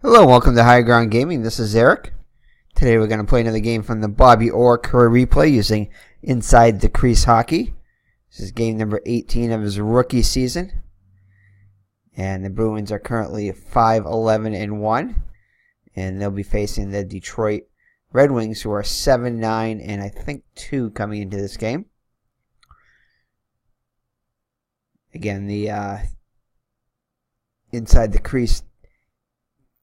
Hello and welcome to High Ground Gaming. This is Eric. Today we're going to play another game from the Bobby Orr career replay using Inside the Crease Hockey. This is game number 18 of his rookie season. And the Bruins are currently 5-11-1. And they'll be facing the Detroit Red Wings, who are 7-9 and I think 2 coming into this game. Again, the Inside the Crease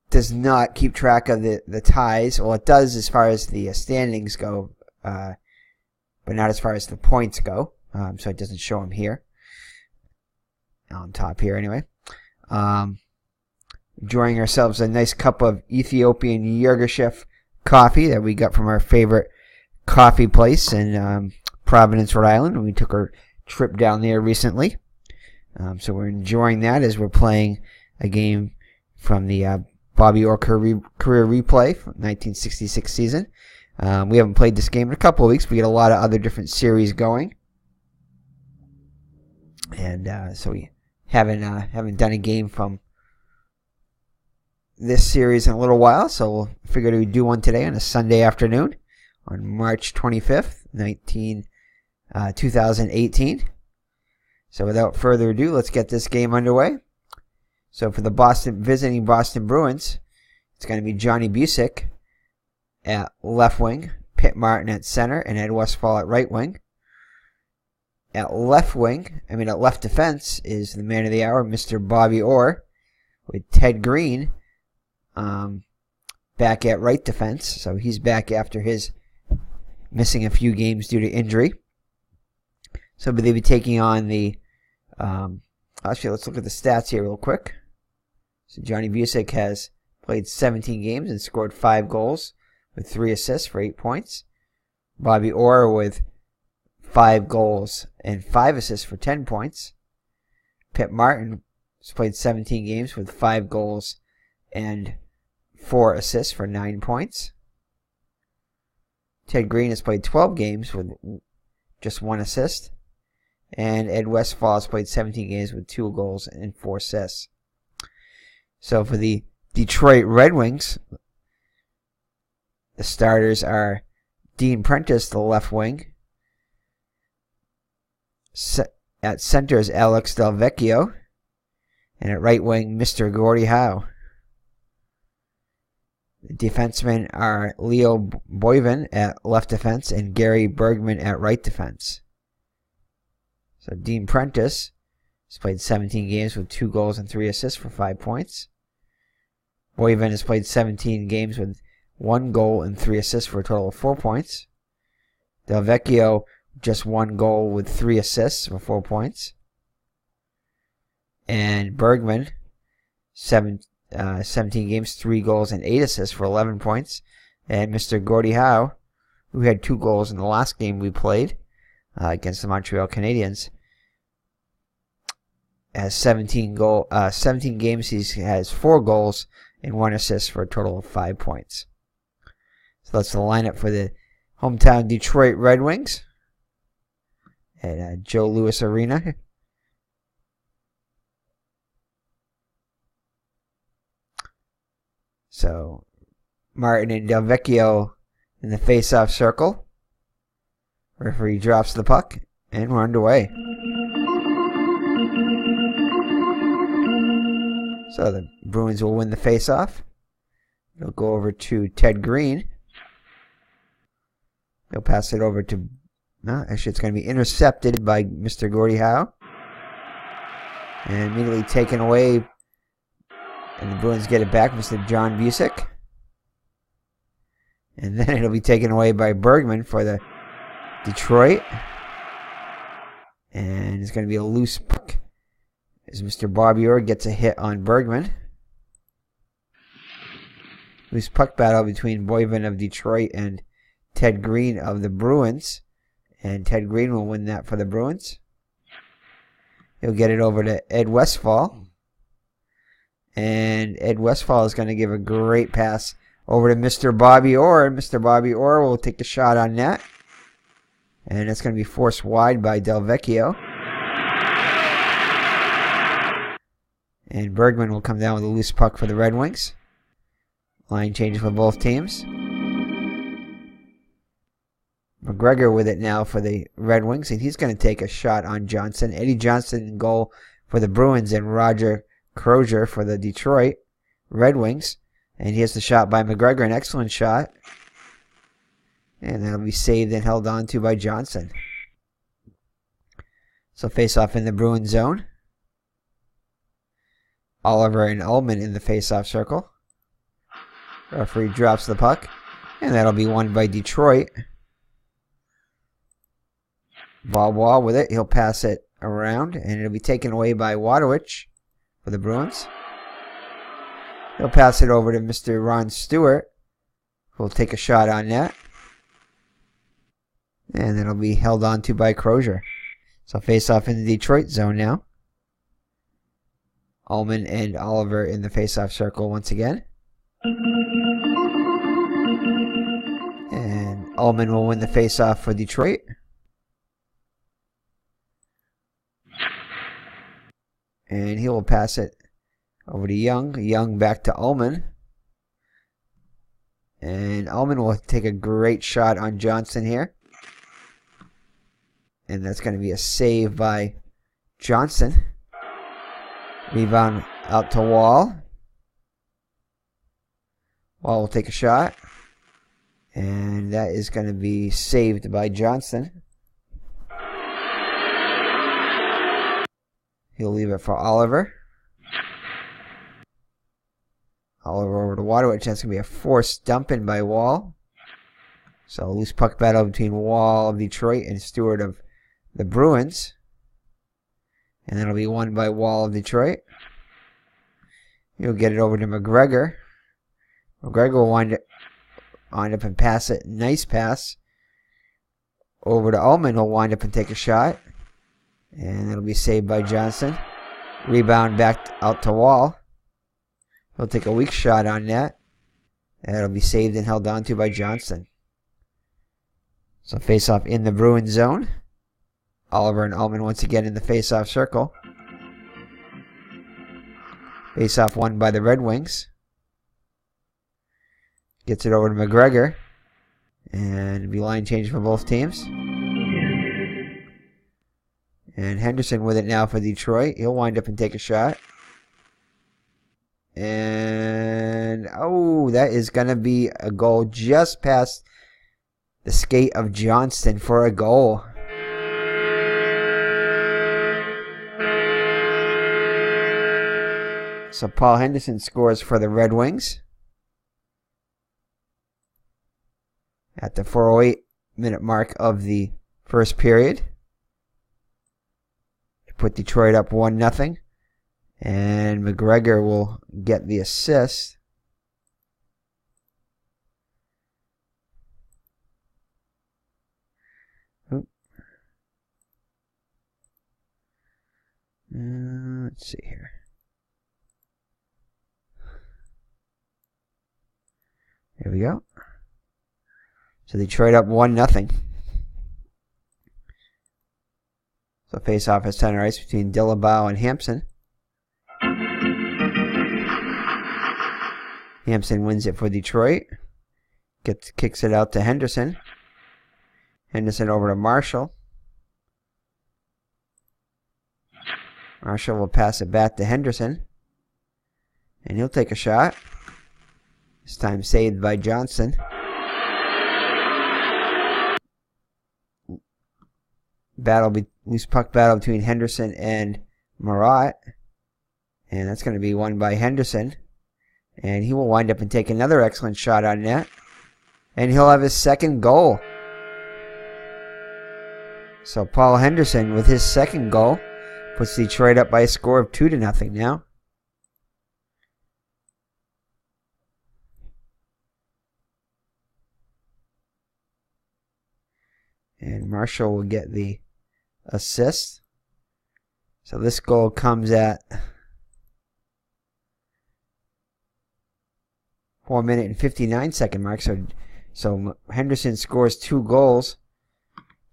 does not keep track of the ties. Well, it does as far as the standings go, but not as far as the points go. So it doesn't show them here. On top here, anyway. Enjoying ourselves a nice cup of Ethiopian Yirgacheffe coffee that we got from our favorite coffee place in Providence, Rhode Island, when we took our trip down there recently. So we're enjoying that as we're playing a game from the Bobby Orr career replay from 1966 season. We haven't played this game in a couple of weeks. We get a lot of other different series going, and so we haven't done a game from this series in a little while. So we'll figure we'd do one today on a Sunday afternoon on March 25th, 2018. So without further ado, let's get this game underway. So for the visiting Boston Bruins, it's going to be Johnny Bucyk at left wing, Pitt Martin at center, and Ed Westfall at right wing. At left defense is the man of the hour, Mr. Bobby Orr, with Ted Green back at right defense. So he's back after his missing a few games due to injury. So they'll be taking on the actually, let's look at the stats here real quick. So Johnny Bucyk has played 17 games and scored 5 goals with 3 assists for 8 points. Bobby Orr with 5 goals and 5 assists for 10 points. Pitt Martin has played 17 games with 5 goals and 4 assists for 9 points. Ted Green has played 12 games with just 1 assist. And Ed Westfall has played 17 games with 2 goals and 4 assists. So for the Detroit Red Wings, the starters are Dean Prentice, the left wing. At center is Alex Del Vecchio. And at right wing, Mr. Gordie Howe. The defensemen are Leo Boivin at left defense and Gary Bergman at right defense. So Dean Prentice has played 17 games with 2 goals and 3 assists for 5 points. Boivin has played 17 games with 1 goal and 3 assists for a total of 4 points. Del Vecchio, just 1 goal with 3 assists for 4 points. And Bergman, 17 games, 3 goals and 8 assists for 11 points. And Mr. Gordie Howe, who had 2 goals in the last game we played against the Montreal Canadiens, has 17 games. He has 4 goals and 1 assist for a total of 5 points. So that's the lineup for the hometown Detroit Red Wings at Joe Louis Arena. So Martin and Del Vecchio in the face-off circle. Referee drops the puck, and we're underway. So the Bruins will win the face-off. They'll go over to Ted Green. They'll pass it over to... No, actually it's going to be intercepted by Mr. Gordie Howe. And immediately taken away. And the Bruins get it back, Mr. John Bucyk. And then it'll be taken away by Bergman for the Detroit. And it's going to be a loose puck as Mr. Bobby Orr gets a hit on Bergman. Loose puck battle between Boivin of Detroit and Ted Green of the Bruins. And Ted Green will win that for the Bruins. He'll get it over to Ed Westfall. And Ed Westfall is going to give a great pass over to Mr. Bobby Orr. And Mr. Bobby Orr will take the shot on net. And it's going to be forced wide by Del Vecchio. And Bergman will come down with a loose puck for the Red Wings. Line change for both teams. McGregor with it now for the Red Wings, and he's going to take a shot on Johnson. Eddie Johnson in goal for the Bruins, and Roger Crozier for the Detroit Red Wings. And he has the shot by McGregor, an excellent shot. And that'll be saved and held on to by Johnson. So face-off in the Bruins zone. Oliver and Ullman in the face-off circle. Referee drops the puck. And that'll be won by Detroit. Wall with it. He'll pass it around. And it'll be taken away by Wadowich for the Bruins. He'll pass it over to Mr. Ron Stewart, who'll take a shot on net. And it'll be held on to by Crozier. So face off in the Detroit zone now. Ullman and Oliver in the face-off circle once again. And Ullman will win the face-off for Detroit. And he will pass it over to Young. Young back to Ullman. And Ullman will take a great shot on Johnson here. And that's going to be a save by Johnson. Rebound out to Wall. Wall will take a shot. And that is going to be saved by Johnson. He'll leave it for Oliver. Oliver over to Wadowich. That's going to be a forced dump in by Wall. So a loose puck battle between Wall of Detroit and Stewart of the Bruins. And that'll be won by Wall of Detroit. He'll get it over to McGregor. McGregor will wind up and pass it. Nice pass. Over to Ullman. He'll wind up and take a shot. And it'll be saved by Johnson. Rebound back out to Wall. He'll take a weak shot on net. And it'll be saved and held on to by Johnson. So face-off in the Bruins zone. Oliver and Ullman once again in the face-off circle. Face-off won by the Red Wings. Gets it over to McGregor. And it'll be line change for both teams. And Henderson with it now for Detroit. He'll wind up and take a shot. And, oh, that is going to be a goal just past the skate of Johnston for a goal. So Paul Henderson scores for the Red Wings at the 4:08-minute mark of the first period to put Detroit up 1-0. And McGregor will get the assist. Let's see here. There we go. So Detroit up 1-0. So face-off at center ice between Dillabaugh and Hampson. Hampson wins it for Detroit. Kicks it out to Henderson. Henderson over to Marshall. Marshall will pass it back to Henderson. And he'll take a shot. This time saved by Johnson. Loose puck battle between Henderson and Marat. And that's going to be won by Henderson. And he will wind up and take another excellent shot on net. And he'll have his second goal. So Paul Henderson with his second goal puts Detroit up by a score of 2-0 now. And Marshall will get the assist. So this goal comes at 4-minute and 59-second mark. So Henderson scores 2 goals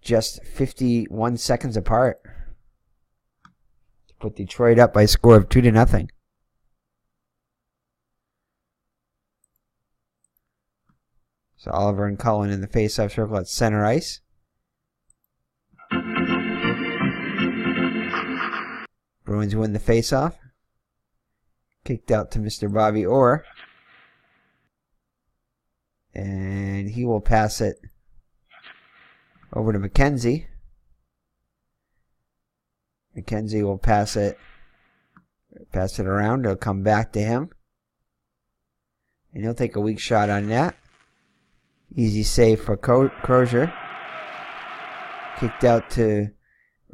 just 51 seconds apart to put Detroit up by a score of 2-0. So Oliver and Cullen in the face-off circle at center ice. Bruins win the face-off. Kicked out to Mr. Bobby Orr. And he will pass it over to McKenzie. McKenzie will pass it around. It'll come back to him. And he'll take a weak shot on that. Easy save for Crozier. Kicked out to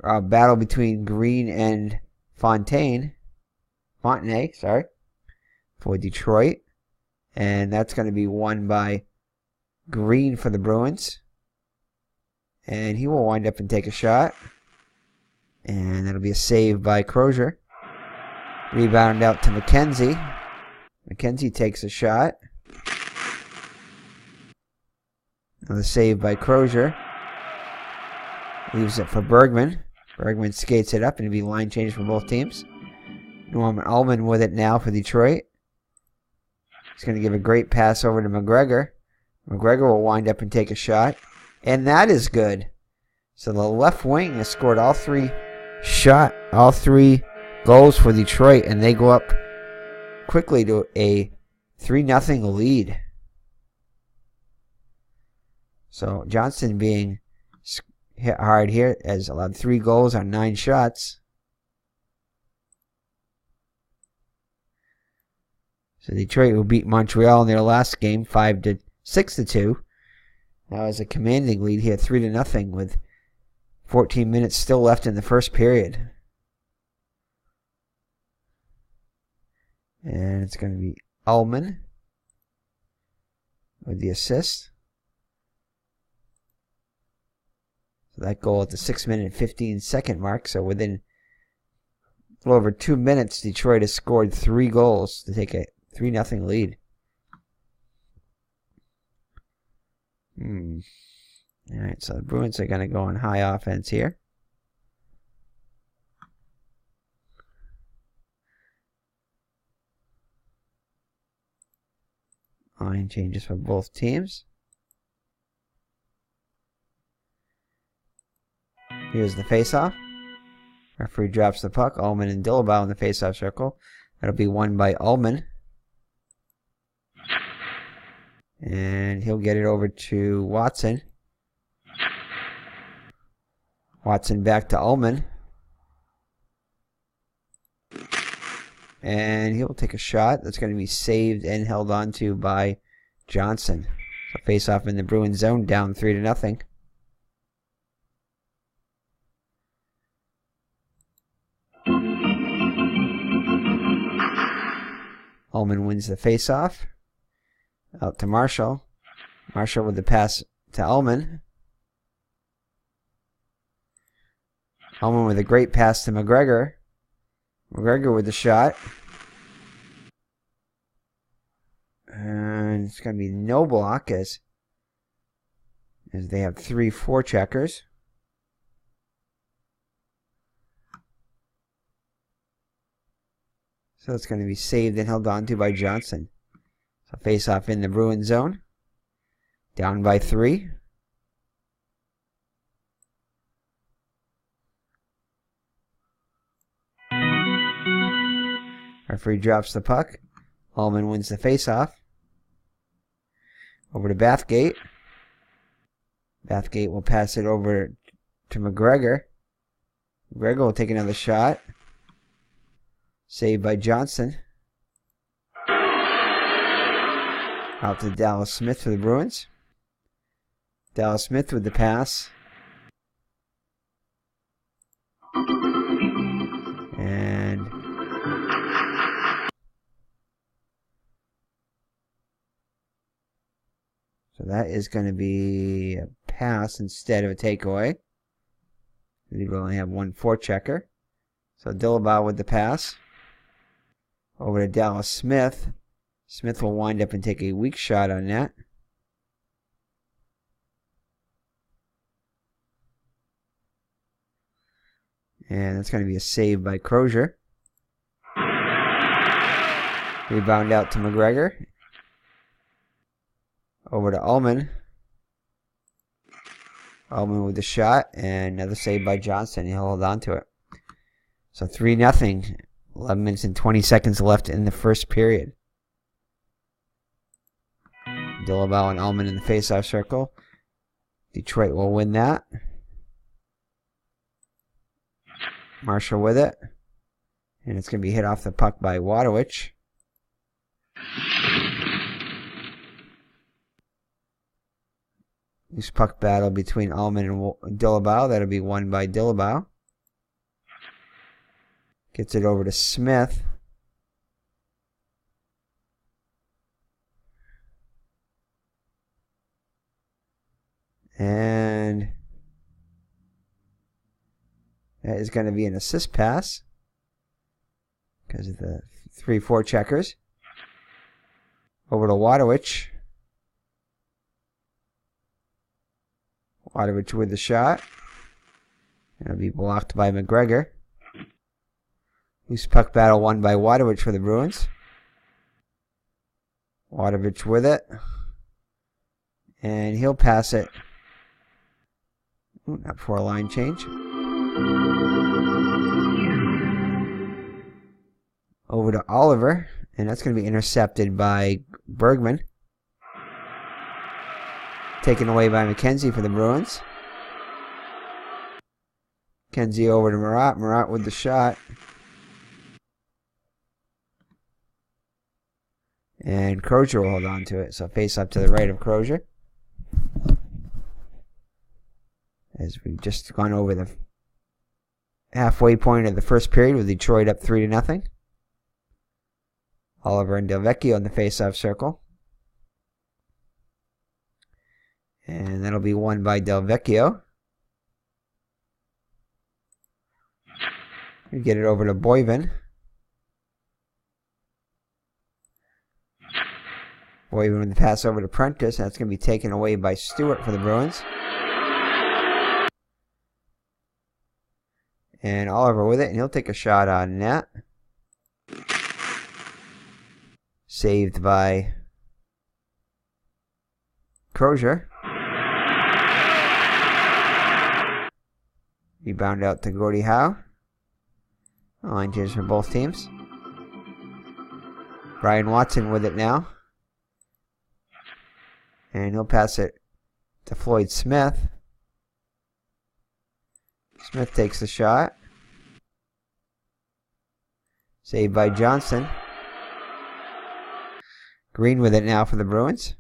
a battle between Green and Fontenay, for Detroit. And that's going to be won by Green for the Bruins. And he will wind up and take a shot. And that'll be a save by Crozier. Rebound out to McKenzie. McKenzie takes a shot. Another save by Crozier. Leaves it for Bergman. Bergman skates it up and it'll be line change for both teams. Norman Ullman with it now for Detroit. He's going to give a great pass over to McGregor. McGregor will wind up and take a shot. And that is good. So the left wing has scored all three goals for Detroit, and they go up quickly to a 3-0 lead. So Johnston being hit hard here has allowed 3 goals on 9 shots. So Detroit will beat Montreal in their last game 6-2. Now has a commanding lead here 3-0 with 14 minutes still left in the first period. And it's going to be Ullman with the assist. So that goal at the 6-minute and 15-second mark. So within a little over 2 minutes, Detroit has scored 3 goals to take a 3-0 lead. Alright, so the Bruins are going to go on high offense here. Line changes for both teams. Here's the faceoff. Referee drops the puck. Ullman and Dillabaugh in the faceoff circle. That'll be won by Ullman. And he'll get it over to Watson. Watson back to Ullman. And he'll take a shot. That's going to be saved and held on to by Johnson. So face off in the Bruins zone, down 3-0. Ullman wins the face-off. Out to Marshall. Marshall with the pass to Ullman. Ullman with a great pass to McGregor. McGregor with the shot. And it's going to be no block as they have 3 forecheckers. So it's going to be saved and held on to by Johnson. So face off in the Bruins zone. Down by 3. Referee drops the puck. Ullman wins the face-off. Over to Bathgate. Bathgate will pass it over to McGregor. McGregor will take another shot. Saved by Johnson. Out to Dallas Smith for the Bruins. Dallas Smith with the pass. And so that is going to be a pass instead of a takeaway. We only have 1 forechecker. So Dillabaugh with the pass. Over to Dallas Smith. Smith will wind up and take a weak shot on that. And that's going to be a save by Crozier. Rebound out to McGregor. Over to Ullman. Ullman with the shot, and another save by Johnson. He'll hold on to it. So 3-0. 11 minutes and 20 seconds left in the first period. Dillabau and Ullman in the faceoff circle. Detroit will win that. Marshall with it. And it's going to be hit off the puck by Wadowich. Loose puck battle between Ullman and Dillabau. That'll be won by Dillabau. Gets it over to Smith. And that is going to be an assist pass because of the 3-4 checkers. Over to Wadowich. Wadowich with the shot. It'll be blocked by McGregor. Loose puck battle won by Wadowich for the Bruins. Wadowich with it. And he'll pass it. Ooh, not before a line change. Over to Oliver. And that's going to be intercepted by Bergman. Taken away by McKenzie for the Bruins. McKenzie over to Marat. Marat with the shot. And Crozier will hold on to it. So face up to the right of Crozier. As we've just gone over the halfway point of the first period with Detroit up 3-0. Oliver and Delvecchio in the face-off circle. And that'll be won by Delvecchio. We get it over to Boyven. Boyven with the pass over to Prentice. That's going to be taken away by Stewart for the Bruins. And Oliver with it, and he'll take a shot on net. Saved by Crozier. Rebound out to Gordie Howe. Line change for both teams. Brian Watson with it now. And he'll pass it to Floyd Smith. Smith takes the shot. Saved by Johnson. Green with it now for the Bruins.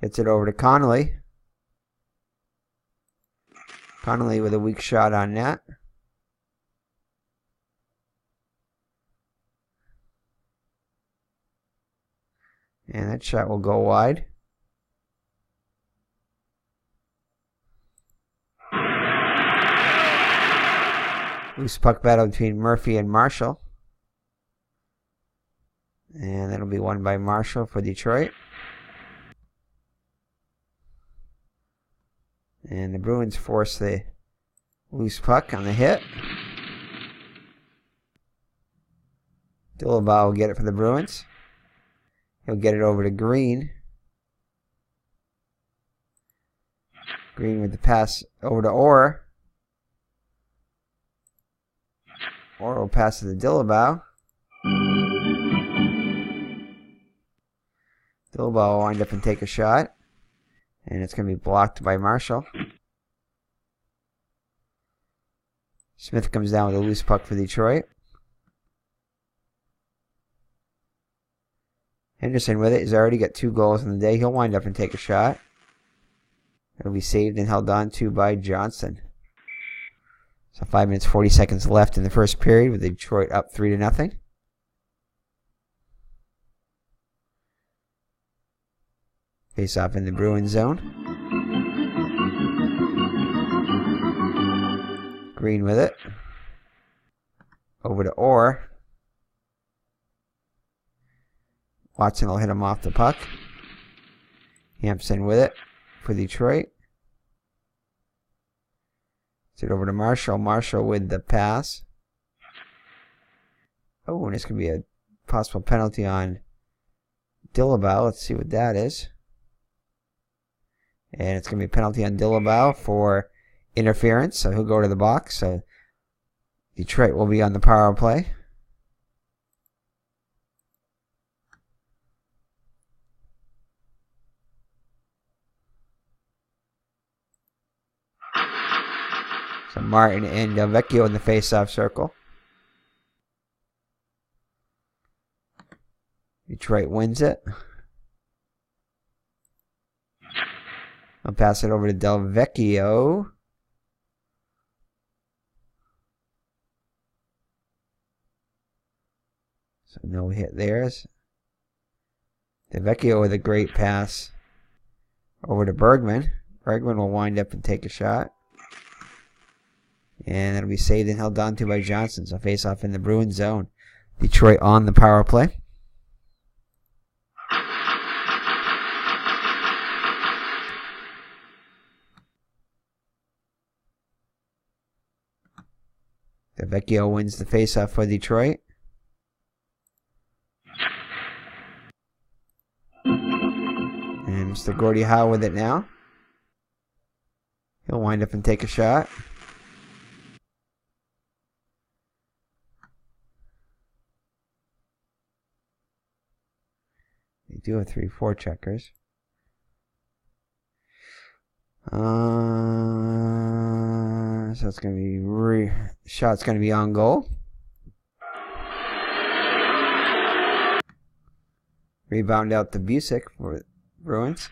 Gets it over to Connolly. Connolly with a weak shot on net. And that shot will go wide. Loose puck battle between Murphy and Marshall. And that'll be won by Marshall for Detroit. And the Bruins force the loose puck on the hit. Dillabau will get it for the Bruins. He'll get it over to Green. Green with the pass over to Orr. Orr will pass to the Dillabau. Dillabau will wind up and take a shot. And it's going to be blocked by Marshall. Smith comes down with a loose puck for Detroit. Henderson with it. He's already got 2 goals in the day. He'll wind up and take a shot. It'll be saved and held on to by Johnson. So 5 minutes, 40 seconds left in the first period with Detroit up 3-0. Face off in the Bruins zone. Green with it. Over to Orr. Watson will hit him off the puck. Hampson with it for Detroit. Get it over to Marshall. Marshall with the pass. Oh, and it's going to be a possible penalty on Dillabau. Let's see what that is. And it's going to be a penalty on Dillabau for interference. So he'll go to the box. So Detroit will be on the power play. So Martin and Delvecchio in the face-off circle. Detroit wins it. I'll pass it over to Delvecchio. So no hit there. Delvecchio with a great pass over to Bergman. Bergman will wind up and take a shot. And that'll be saved and held on to by Johnson. So face off in the Bruins zone. Detroit on the power play. Delvecchio wins the faceoff for Detroit. And Mr. Gordie Howe with it now. He'll wind up and take a shot. They do have 3-4 checkers. So it's going to be shot's going to be on goal. Rebound out to Busick for Bruins.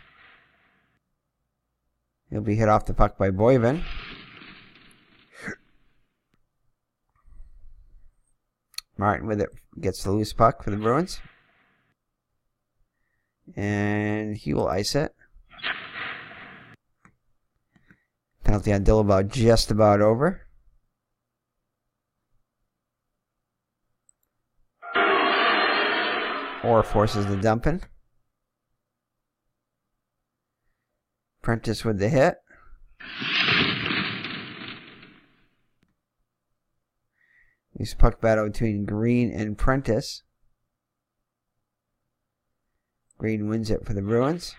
He'll be hit off the puck by Boyven. Martin with it gets the loose puck for the Bruins. And he will ice it. Penalty on Dillabau just about over. ORR forces the dumping. Prentice with the hit. Loose puck battle between Green and Prentice. Green wins it for the Bruins.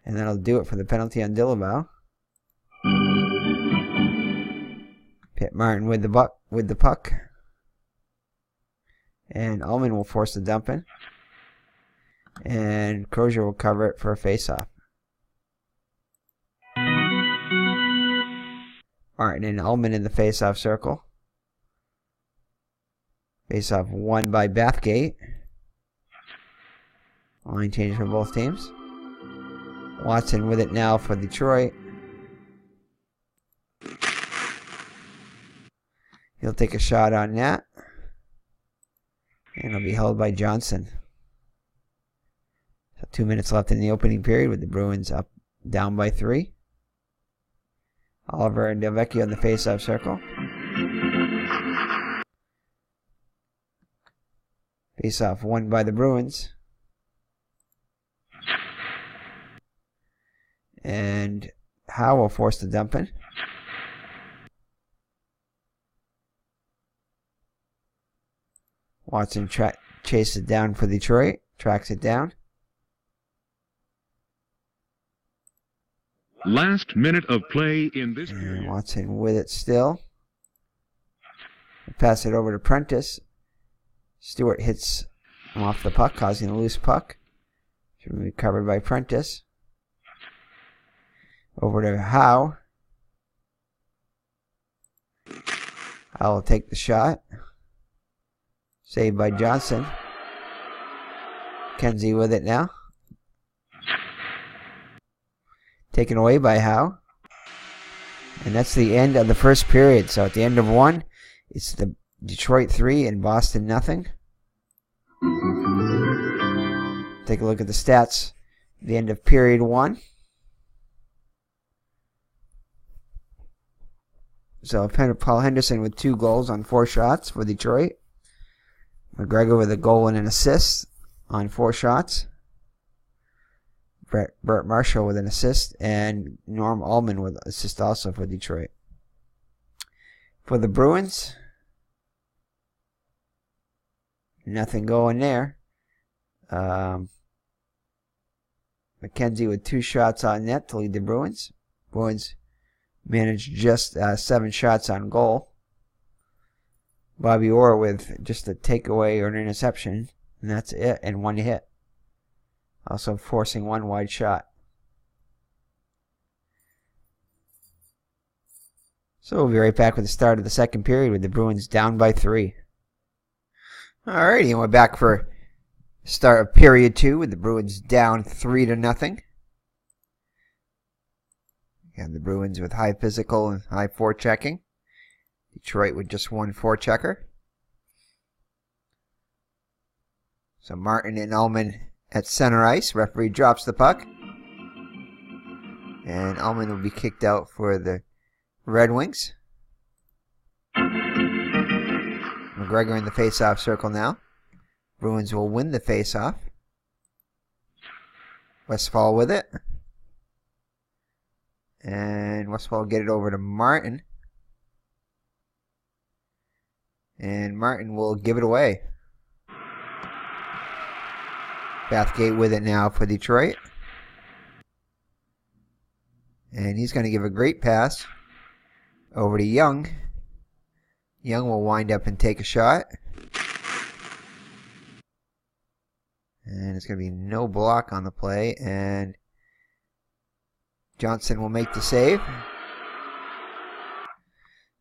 And that'll do it for the penalty on Dillabau. Pitt Martin with the puck. And Ullman will force the dump in. And Crozier will cover it for a face-off. Martin and Ullman in the face-off circle. Face-off won by Bathgate. Line change for both teams. Watson with it now for Detroit. He'll take a shot on that. And it'll be held by Johnson. So 2 minutes left in the opening period with the Bruins down by 3. Oliver and Delvecchio in the face-off circle. Face-off won by the Bruins. And Howe will force the dump in. Watson chases it down for Detroit. Tracks it down. Last minute of play in this period. Watson with it still. Pass it over to Prentice. Stewart hits him off the puck, causing a loose puck. Should be covered by Prentice. Over to Howe. Howe will take the shot. Saved by Johnson. Kenzie with it now. Taken away by Howe. And that's the end of the first period. So at the end of one, it's the Detroit 3 and Boston nothing. Take a look at the stats. The end of period 1. So Paul Henderson with 2 goals on 4 shots for Detroit. McGregor with a goal and an assist on 4 shots. Bert Marshall with an assist. And Norm Ullman with an assist also for Detroit. For the Bruins, nothing going there. McKenzie with 2 shots on net to lead the Bruins. Bruins managed just 7 shots on goal. Bobby Orr with just a takeaway or an interception, and that's it, and 1 hit. Also forcing 1 wide shot. So we'll be right back with the start of the second period with the Bruins down by 3. Alrighty, and we're back for start of period 2 with the Bruins down 3-0. And the Bruins with high physical and high forechecking. Detroit with just 1 forechecker. So Martin and Ullman at center ice. Referee drops the puck. And Ullman will be kicked out for the Red Wings. McGregor in the face-off circle now. Bruins will win the face-off. Westfall with it. And Westfall will get it over to Martin. And Martin will give it away. Bathgate with it now for Detroit. And he's going to give a great pass over to Young. Young will wind up and take a shot. And it's going to be no block on the play. And Johnson will make the save.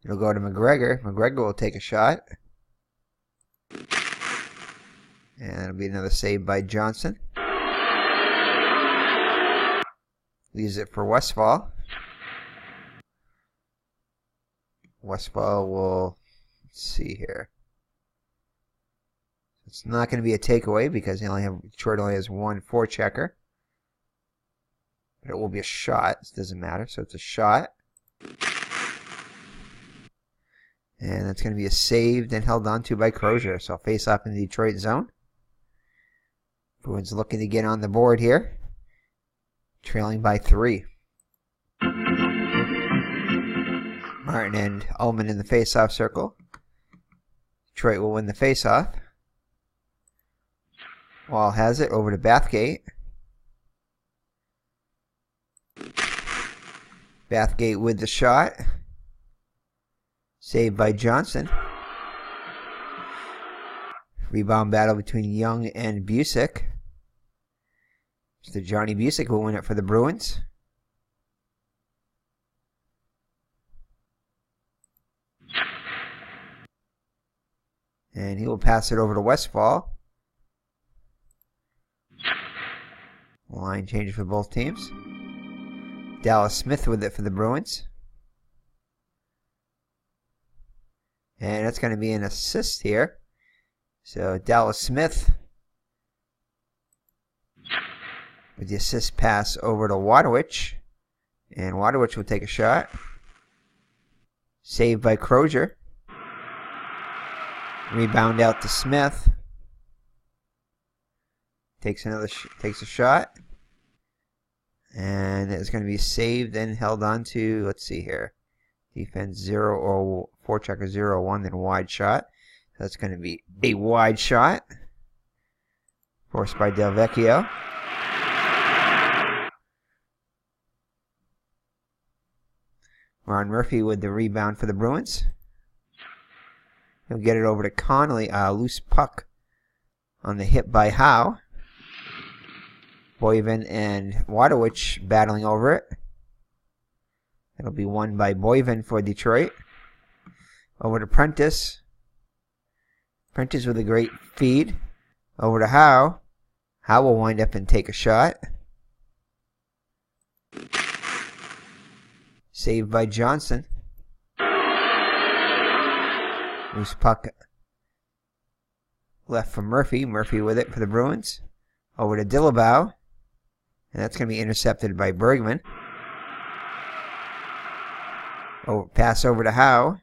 It'll go to McGregor. McGregor will take a shot. And it'll be another save by Johnson. Leaves it for Westfall. Westfall will, let's see here. It's not going to be a takeaway because Detroit only has 1 forechecker. But it will be a shot. It doesn't matter. So it's a shot. And that's going to be a saved and held on to by Crozier. So face off in the Detroit zone. Bruins looking to get on the board here. Trailing by 3. Martin and Ullman in the face-off circle. Detroit will win the face-off. Wall has it over to Bathgate. Bathgate with the shot. Saved by Johnson. Rebound battle between Young and Busick. Mr. Johnny Busick will win it for the Bruins. And he will pass it over to Westfall. Line change for both teams. Dallas Smith with it for the Bruins. And that's going to be an assist here. So Dallas Smith with the assist pass over to Wadowicz. And Wadowicz will take a shot. Saved by Crozier. Rebound out to Smith. Takes a shot. And it's going to be saved and held on to, let's see here. Defense 0 or forechecker 0-1, then wide shot. So that's going to be a wide shot. Forced by Del Vecchio. Ron Murphy with the rebound for the Bruins. He'll get it over to Connolly. Loose puck on the hit by Howe. Boyven and Wadowicz battling over it. It'll be won by Boyven for Detroit. Over to Prentice. Prentice with a great feed. Over to Howe. Howe will wind up and take a shot. Saved by Johnson. Loose puck left for Murphy. Murphy with it for the Bruins. Over to Dillabow. And that's going to be intercepted by Bergman. Pass over to Howe.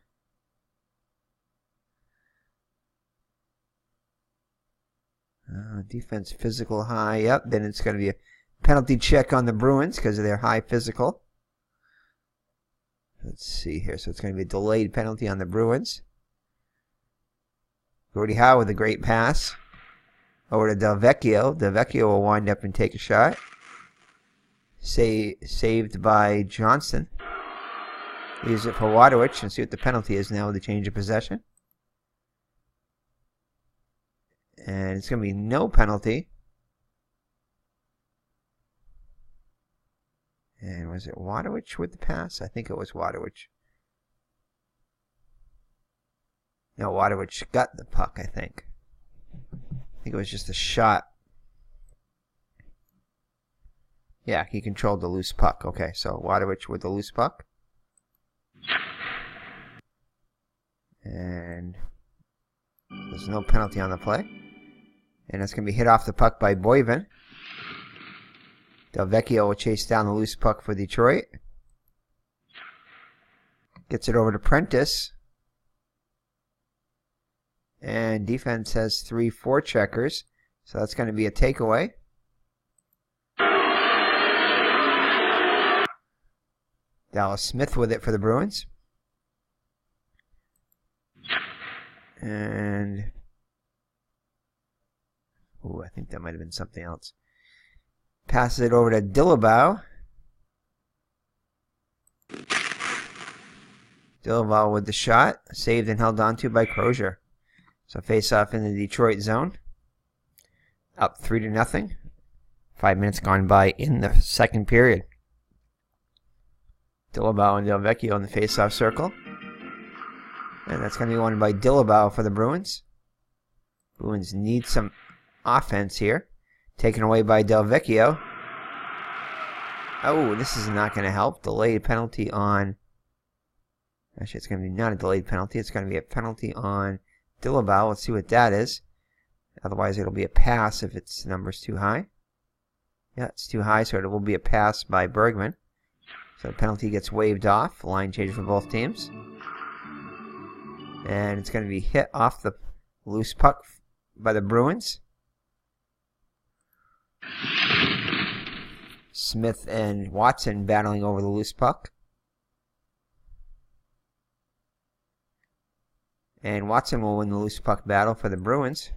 Defense physical high. Yep, then it's going to be a penalty check on the Bruins because of their high physical. Let's see here. So it's going to be a delayed penalty on the Bruins. Gordie Howe with a great pass. Over to Del Vecchio. Del Vecchio will wind up and take a shot. Saved by Johnston. Leaves it for Wadowich and see what the penalty is now with the change of possession. And it's going to be no penalty. And was it Wadowich with the pass? I think it was Wadowich. No, Wadowich got the puck, I think. I think it was just a shot. Yeah, he controlled the loose puck. Okay, so Wadowich with the loose puck. And there's no penalty on the play. And it's going to be hit off the puck by Boivin. Delvecchio will chase down the loose puck for Detroit. Gets it over to Prentice. And defense has 3 forecheckers. So that's going to be a takeaway. Dallas Smith with it for the Bruins. And I think that might have been something else. Passes it over to Dillabow. Dillabow with the shot. Saved and held onto by Crozier. So face off in the Detroit zone. Up 3-0. 5 minutes gone by in the second period. Dillabow and Delvecchio in the face-off circle. And that's going to be won by Dillabow for the Bruins. Bruins need some offense here. Taken away by Delvecchio. Oh, this is not going to help. Delayed penalty on... Actually, it's going to be not a delayed penalty. It's going to be a penalty on Dillabow. Let's see what that is. Otherwise, it'll be a pass if its number's too high. Yeah, it's too high, so it will be a pass by Bergman. So the penalty gets waved off. Line change for both teams. And it's going to be hit off the loose puck by the Bruins. Smith and Watson battling over the loose puck. And Watson will win the loose puck battle for the Bruins.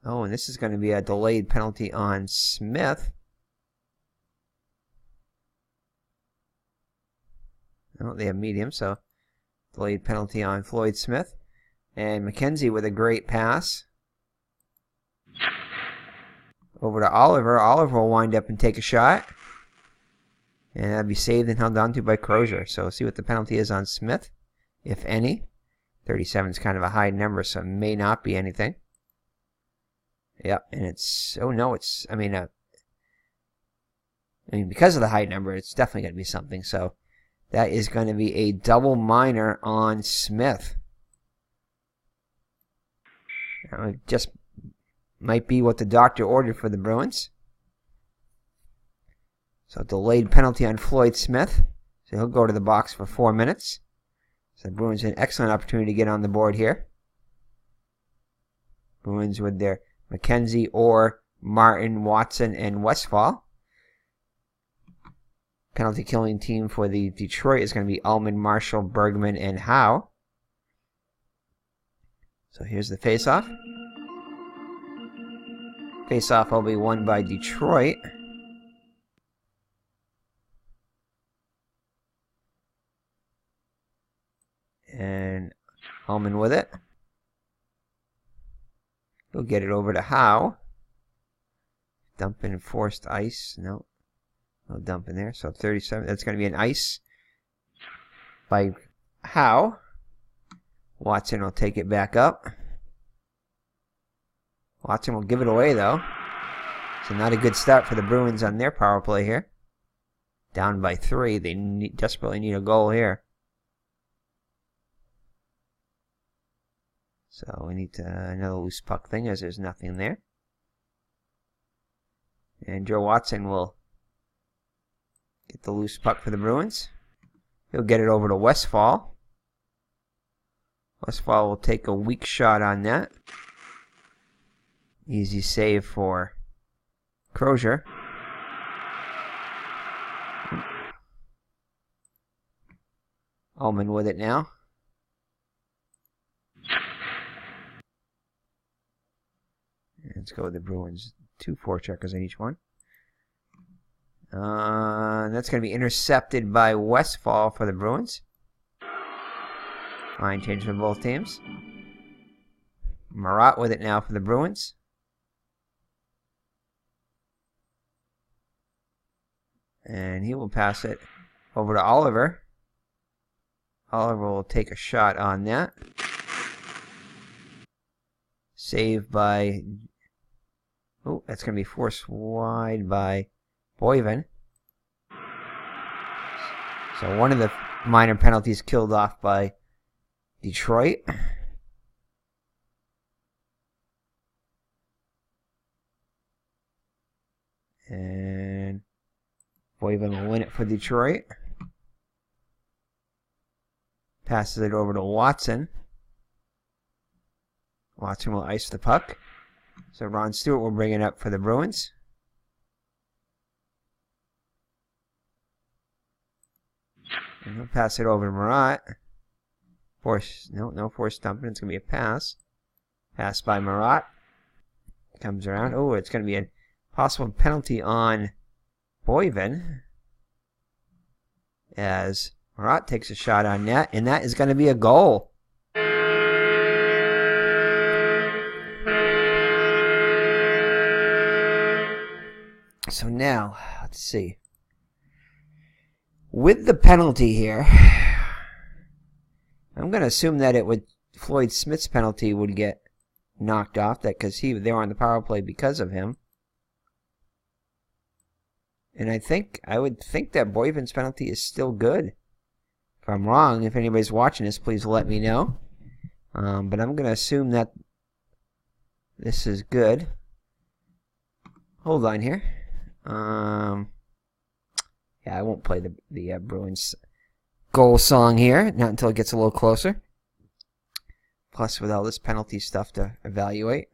Oh, and this is going to be a delayed penalty on Smith. Oh, they have medium, so delayed penalty on Floyd Smith. And McKenzie with a great pass. Over to Oliver. Oliver will wind up and take a shot. And that'll be saved and held onto by Crozier. So see what the penalty is on Smith, if any. 37 is kind of a high number, so it may not be anything. Yep, and it's... Oh, no, it's... I mean, because of the high number, it's definitely going to be something. So that is going to be a double minor on Smith. It just might be what the doctor ordered for the Bruins. So delayed penalty on Floyd Smith. So he'll go to the box for 4 minutes. So the Bruins have an excellent opportunity to get on the board here. Bruins with their McKenzie, Orr, Martin, Watson, and Westphal. Penalty killing team for the Detroit is going to be Ullman, Marshall, Bergman, and Howe. So here's the face-off. Face-off will be won by Detroit. And Ullman with it. He'll get it over to Howe. Dump in forced ice. No dump in there. So 37. That's going to be an ice by Howe. Watson will take it back up. Watson will give it away, though. So not a good start for the Bruins on their power play here. Down by 3. They desperately need a goal here. So we need another loose puck thing, as there's nothing there. And Joe Watson will get the loose puck for the Bruins. He'll get it over to Westphal. Westphal will take a weak shot on that. Easy save for Crozier. Ullman with it now. Let's go with the Bruins. 2 forecheckers on each one. That's going to be intercepted by Westfall for the Bruins. Line change for both teams. Marat with it now for the Bruins. And he will pass it over to Oliver. Oliver will take a shot on that. Saved by... Oh, that's going to be forced wide by Boyven. So one of the minor penalties killed off by Detroit. And Boyven will win it for Detroit. Passes it over to Watson. Watson will ice the puck. So Ron Stewart will bring it up for the Bruins. And he'll pass it over to Marat. No forced dumping. It's going to be a pass. Pass by Marat. Comes around. Oh, it's going to be a possible penalty on Boyven. As Marat takes a shot on net. And that is going to be a goal. So now, let's see. With the penalty here, I'm going to assume that Floyd Smith's penalty would get knocked off, that because they were on the power play because of him. And I would think that Boyven's penalty is still good. If I'm wrong, if anybody's watching this, please let me know. But I'm going to assume that this is good. Hold on here. Yeah, I won't play the Bruins goal song here, not until it gets a little closer. Plus, with all this penalty stuff to evaluate.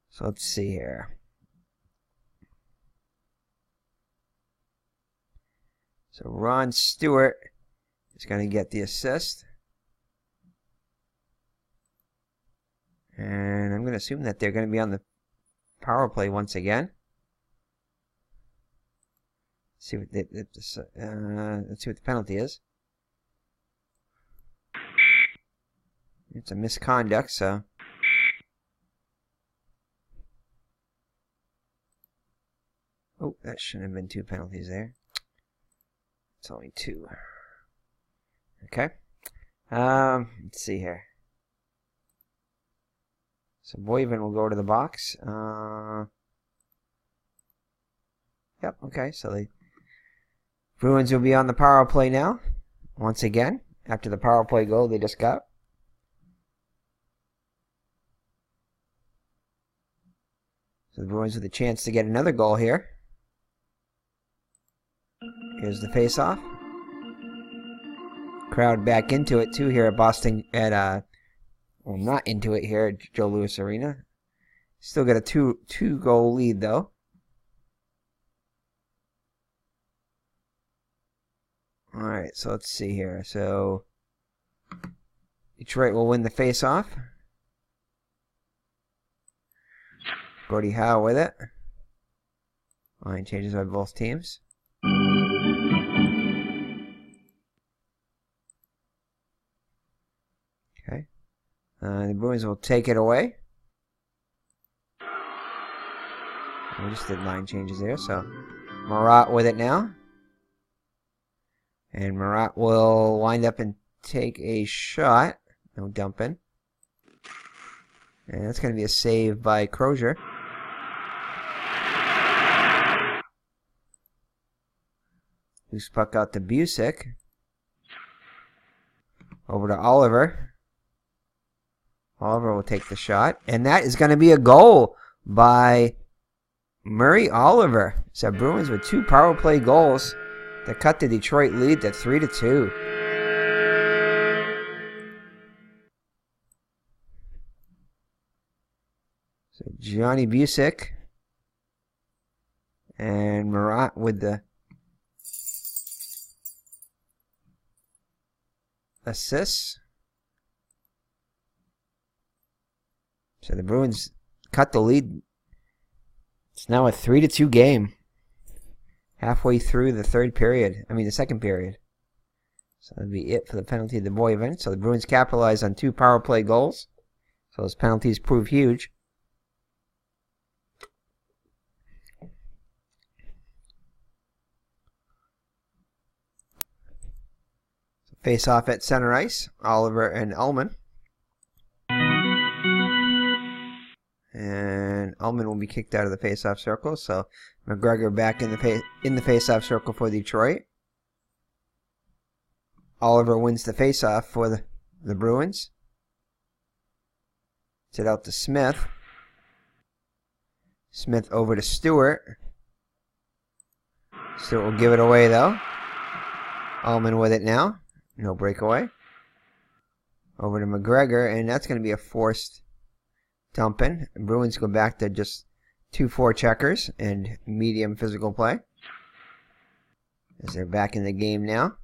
So let's see here. So Ron Stewart is going to get the assist. And I'm going to assume that they're going to be on the power play once again. Let's see what the penalty is. It's a misconduct, so. Oh, that shouldn't have been 2 penalties there. It's only 2. Okay. Let's see here. So Boyven will go to the box. Yep, okay, so the Bruins will be on the power play now, once again, after the power play goal they just got. So the Bruins with a chance to get another goal here. Here's the face-off. Crowd back into it too here at Boston well, not into it here at Joe Louis Arena. Still got a two goal lead though. Alright, so let's see here. So Detroit will win the face-off. Gordie Howe with it. Line changes by both teams. Okay. The Bruins will take it away. We just did line changes there, so Marat with it now. And Marat will wind up and take a shot. No dumping. And that's going to be a save by Crozier. Loose puck out to Busick. Over to Oliver. Oliver will take the shot. And that is going to be a goal by Murray Oliver. So Bruins with 2 power play goals to cut the Detroit lead to 3-2. So Johnny Busick and Marat with the assists. So the Bruins cut the lead. It's now a 3-2 game. halfway through the second period. So that'd be it for the penalty of the Boyven. So the Bruins capitalize on 2 power play goals. So those penalties prove huge. So face off at center ice, Oliver and Ullman. And Ullman will be kicked out of the face-off circle. So McGregor back in the face-off circle for Detroit. Oliver wins the face-off for the Bruins. It's it out to Smith. Smith over to Stewart. Stewart will give it away, though. Ullman with it now. No breakaway. Over to McGregor, and that's going to be a forced dumping. Bruins go back to just 2-4 checkers and medium physical play. As they're back in the game now.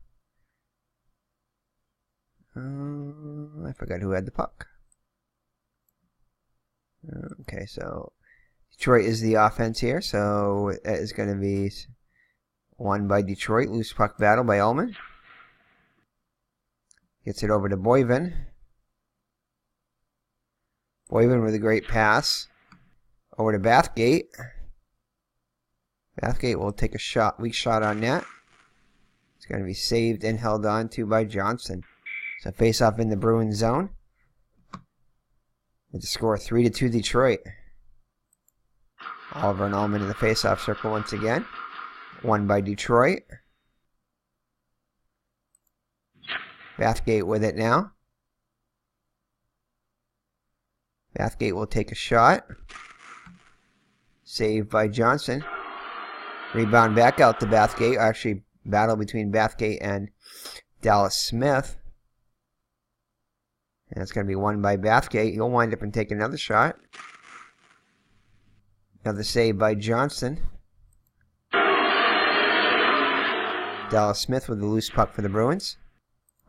I forgot who had the puck. Okay, so Detroit is the offense here, so it is going to be won by Detroit. Loose puck battle by Ullman. Gets it over to Boyven. Boyven with a great pass. Over to Bathgate. Bathgate will take a weak shot on net. It's going to be saved and held on to by Johnson. So face off in the Bruins zone. With the score 3-2 Detroit. Oliver and Ullman in the face-off circle once again. Won by Detroit. Bathgate with it now. Bathgate will take a shot. Saved by Johnson. Rebound back out to Bathgate. Actually, battle between Bathgate and Dallas Smith. And it's going to be won by Bathgate. He'll wind up and take another shot. Another save by Johnson. Dallas Smith with the loose puck for the Bruins.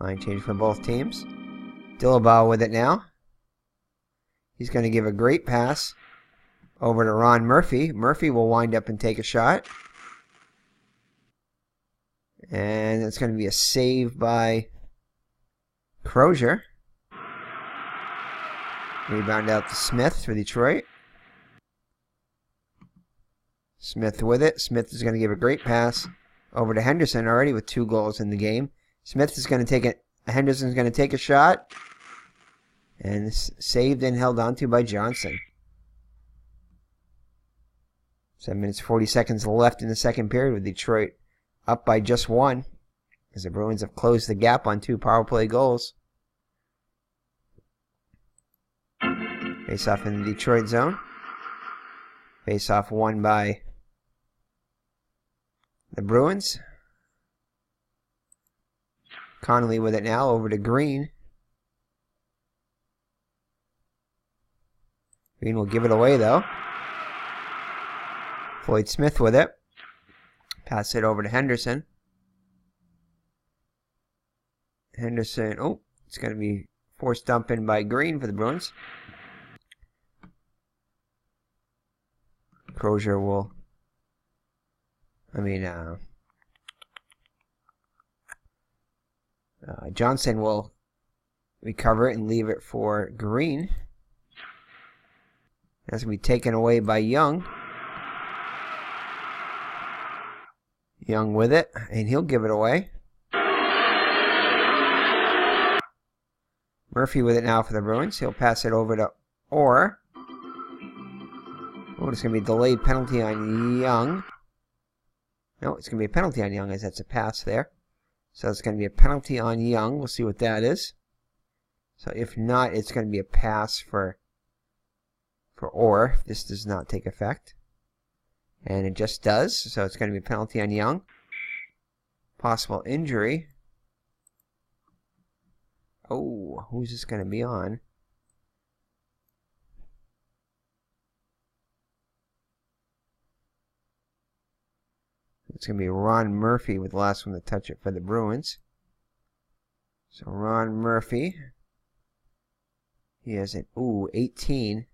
Line change for both teams. Dillabaugh with it now. He's going to give a great pass over to Ron Murphy. Murphy will wind up and take a shot. And it's going to be a save by Crozier. Rebound out to Smith for Detroit. Smith with it. Smith is going to give a great pass over to Henderson already with 2 goals in the game. Smith is going to take it. Henderson's going to take a shot. And saved and held onto by Johnson. 7 minutes 40 seconds left in the second period with Detroit up by just 1. As the Bruins have closed the gap on 2 power play goals. Face off in the Detroit zone. Face off won by the Bruins. Connolly with it now over to Green. Green will give it away though. Floyd Smith with it. Pass it over to Henderson. Henderson, it's going to be forced dump in by Green for the Bruins. Crozier will, Johnson will recover it and leave it for Green. That's going to be taken away by Young. Young with it, and he'll give it away. Murphy with it now for the Bruins. He'll pass it over to ORR. It's going to be a delayed penalty on Young. No, it's going to be a penalty on Young as that's a pass there. So it's going to be a penalty on Young. We'll see what that is. So if not, it's going to be a pass for ORR if this does not take effect. And it just does. So it's going to be a penalty on Young. Possible injury. Oh, who's this going to be on? It's going to be Ron Murphy with the last one to touch it for the Bruins. So Ron Murphy. He has an 18.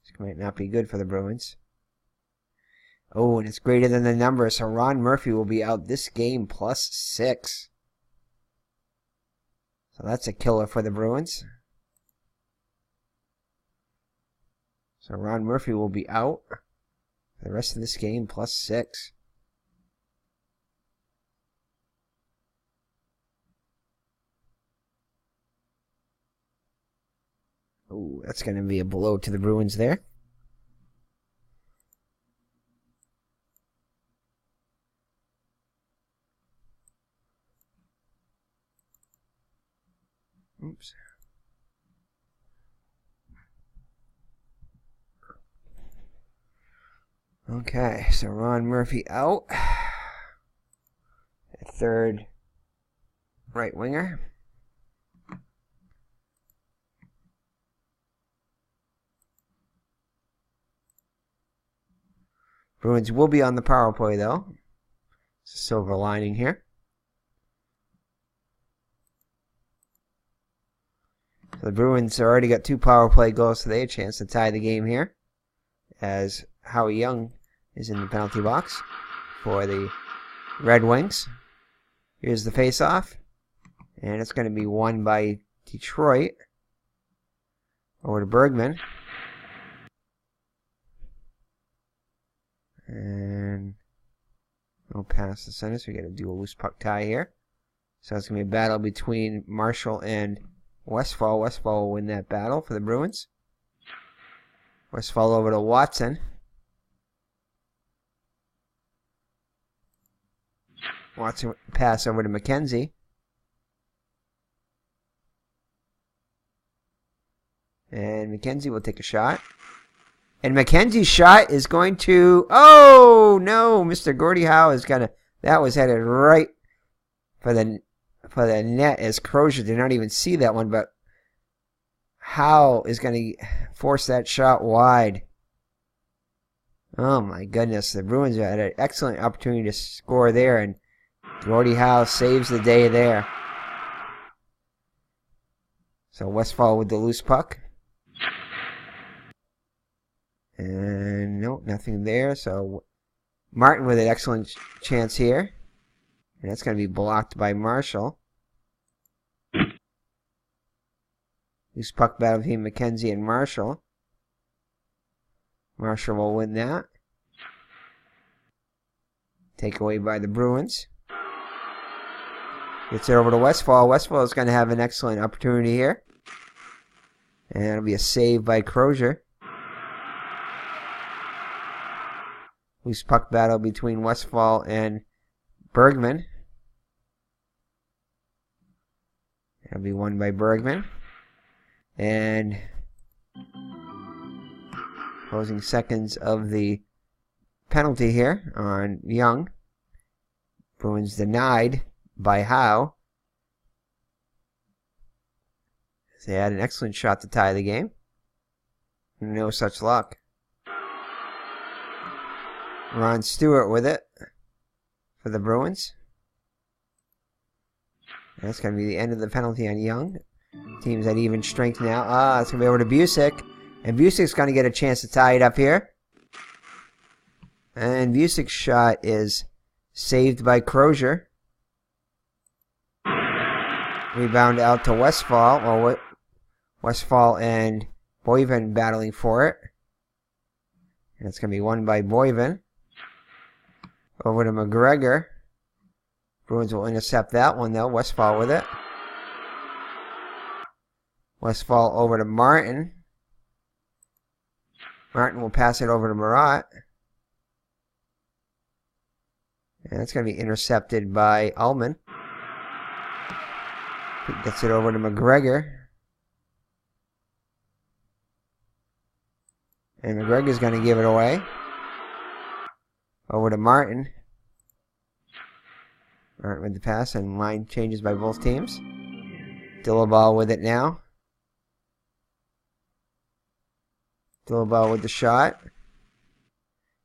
This might not be good for the Bruins. Oh, and it's greater than the number, so Ron Murphy will be out this game +6. So that's a killer for the Bruins. So Ron Murphy will be out for the rest of this game +6. Oh, that's going to be a blow to the Bruins there. Oops. Okay, so Ron Murphy out. A third right winger. Bruins will be on the power play, though. It's a silver lining here. So the Bruins already got 2 power play goals, so they have a chance to tie the game here, as Howe is in the penalty box for the Red Wings. Here's the face-off, and it's going to be won by Detroit. Over to Bergman. And no pass the center, so we got to do a loose puck tie here. So it's going to be a battle between Marshall and Westfall. Westfall will win that battle for the Bruins. Westfall over to Watson. Watson pass over to McKenzie. And McKenzie will take a shot. And McKenzie's shot is going to... Oh, no! Mr. Gordie Howe is going to... That was headed right for the net as Crozier did not even see that one, but Howe is going to force that shot wide. Oh, my goodness. The Bruins had an excellent opportunity to score there, and Gordie Howe saves the day there. So Westfall with the loose puck. And no, nothing there. So Martin with an excellent chance here. And that's going to be blocked by Marshall. Loose puck battle between McKenzie and Marshall. Marshall will win that. Takeaway by the Bruins. Gets it over to Westfall. Westfall is going to have an excellent opportunity here. And it'll be a save by Crozier. Loose puck battle between Westfall and Bergman. It'll be won by Bergman. And closing seconds of the penalty here on Young. Bruins denied by Howe. They had an excellent shot to tie the game. No such luck. Ron Stewart with it for the Bruins. That's going to be the end of the penalty on Young. Team's at even strength now. It's going to be over to Busick. And Busick's going to get a chance to tie it up here. And Busick's shot is saved by Crozier. Rebound out to Westfall. Or Westfall and Boyven battling for it. And it's going to be won by Boyven. Over to McGregor. Bruins will intercept that one, though. Westfall with it. Westfall over to Martin. Martin will pass it over to Marat. And it's going to be intercepted by Ullman. He gets it over to McGregor. And McGregor's going to give it away. Over to Martin. Martin with the pass, and line changes by both teams. Dillaball with it now. Dillaball with the shot.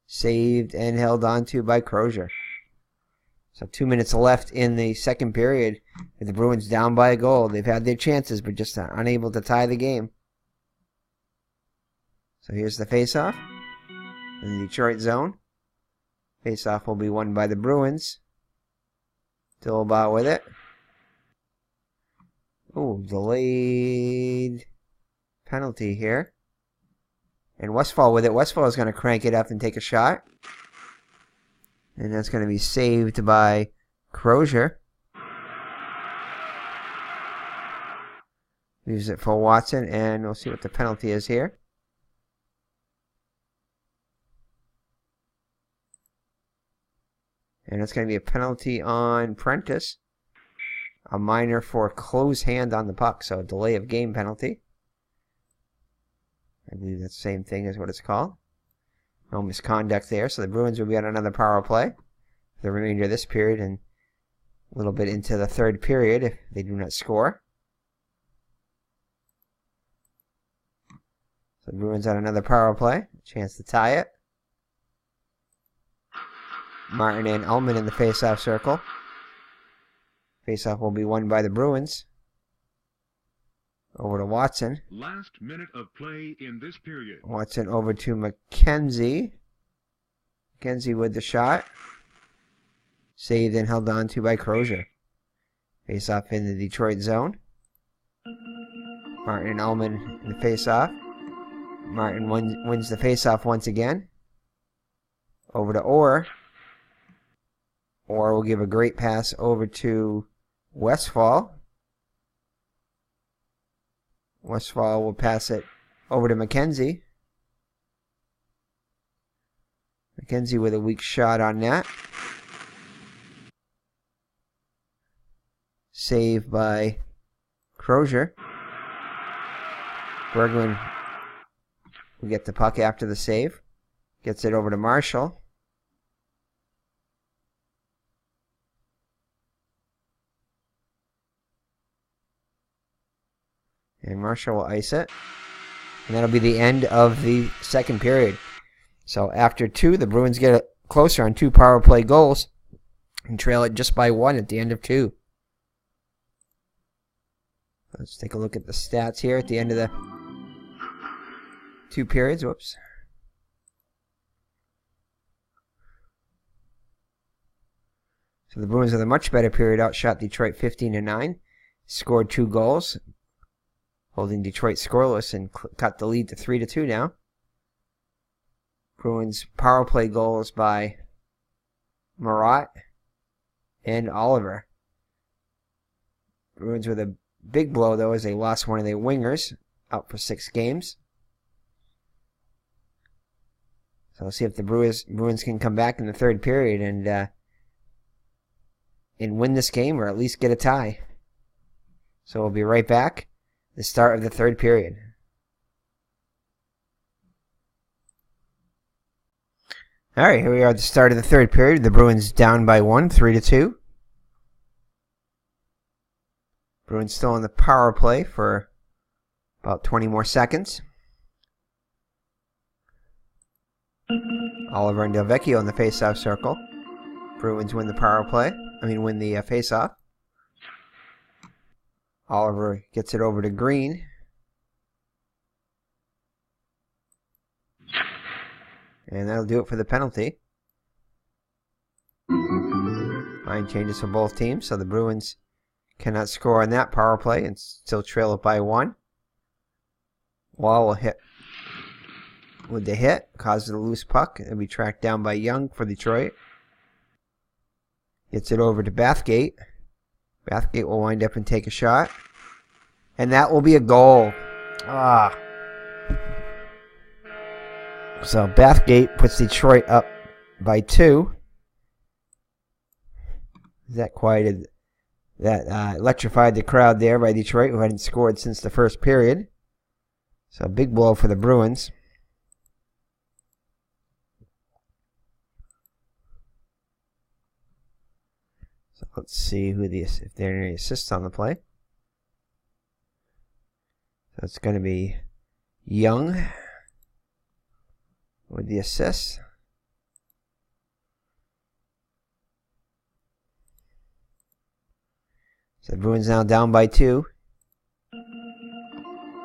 Saved and held onto by Crozier. So 2 minutes left in the second period. With the Bruins down by a goal. They've had their chances, but just unable to tie the game. So here's the face-off in the Detroit zone. Face-off will be won by the Bruins. Dilbot with it. Ooh, delayed penalty here. And Westfall with it. Westfall is going to crank it up and take a shot. And that's going to be saved by Crozier. Leaves it for Watson, and we'll see what the penalty is here. And it's going to be a penalty on Prentice. A minor for close hand on the puck, so a delay of game penalty. I believe that's the same thing as what it's called. No misconduct there, so the Bruins will be on another power play for the remainder of this period and a little bit into the third period if they do not score. So the Bruins on another power play, chance to tie it. Martin and Ullman in the face-off circle. Face-off will be won by the Bruins. Over to Watson. Last minute of play in this period. Watson over to McKenzie. McKenzie with the shot. Saved and held on to by Crozier. Face-off in the Detroit zone. Martin and Ullman in the face-off. Martin wins the face-off once again. Over to ORR. ORR will give a great pass over to Westfall. Westfall will pass it over to McKenzie. McKenzie with a weak shot on net. Save by Crozier. Bergman will get the puck after the save. Gets it over to Marshall. And Marshall will ice it. And that'll be the end of the second period. So after two, the Bruins get closer on 2 power play goals and trail it just by 1 at the end of 2. Let's take a look at the stats here at the end of the 2 periods. Whoops. So the Bruins with a much better period outshot Detroit 15-9. Scored 2 goals. Holding Detroit scoreless and cut the lead to 3-2 now. Bruins power play goals by Marat and Oliver. Bruins with a big blow, though, as they lost one of their wingers out for 6 games. So we'll see if the Bruins can come back in the third period and win this game or at least get a tie. So we'll be right back. The start of the third period. All right, here we are at the start of the third period. The Bruins down by 1, 3-2. Bruins still on the power play for about 20 more seconds. Oliver and Delvecchio in the face-off circle. Bruins win the power play. Win the face-off. Oliver gets it over to Green. And that'll do it for the penalty. Line changes for both teams, so the Bruins cannot score on that power play and still trail it by 1. Wall will hit with the hit, causes a loose puck. It'll be tracked down by Young for Detroit. Gets it over to Bathgate. Bathgate will wind up and take a shot. And that will be a goal. So Bathgate puts Detroit up by 2. That quieted, that electrified the crowd there by Detroit, who hadn't scored since the first period. So a big blow for the Bruins. So let's see if there are any assists on the play. So it's going to be Young with the assist. So the Bruins now down by 2.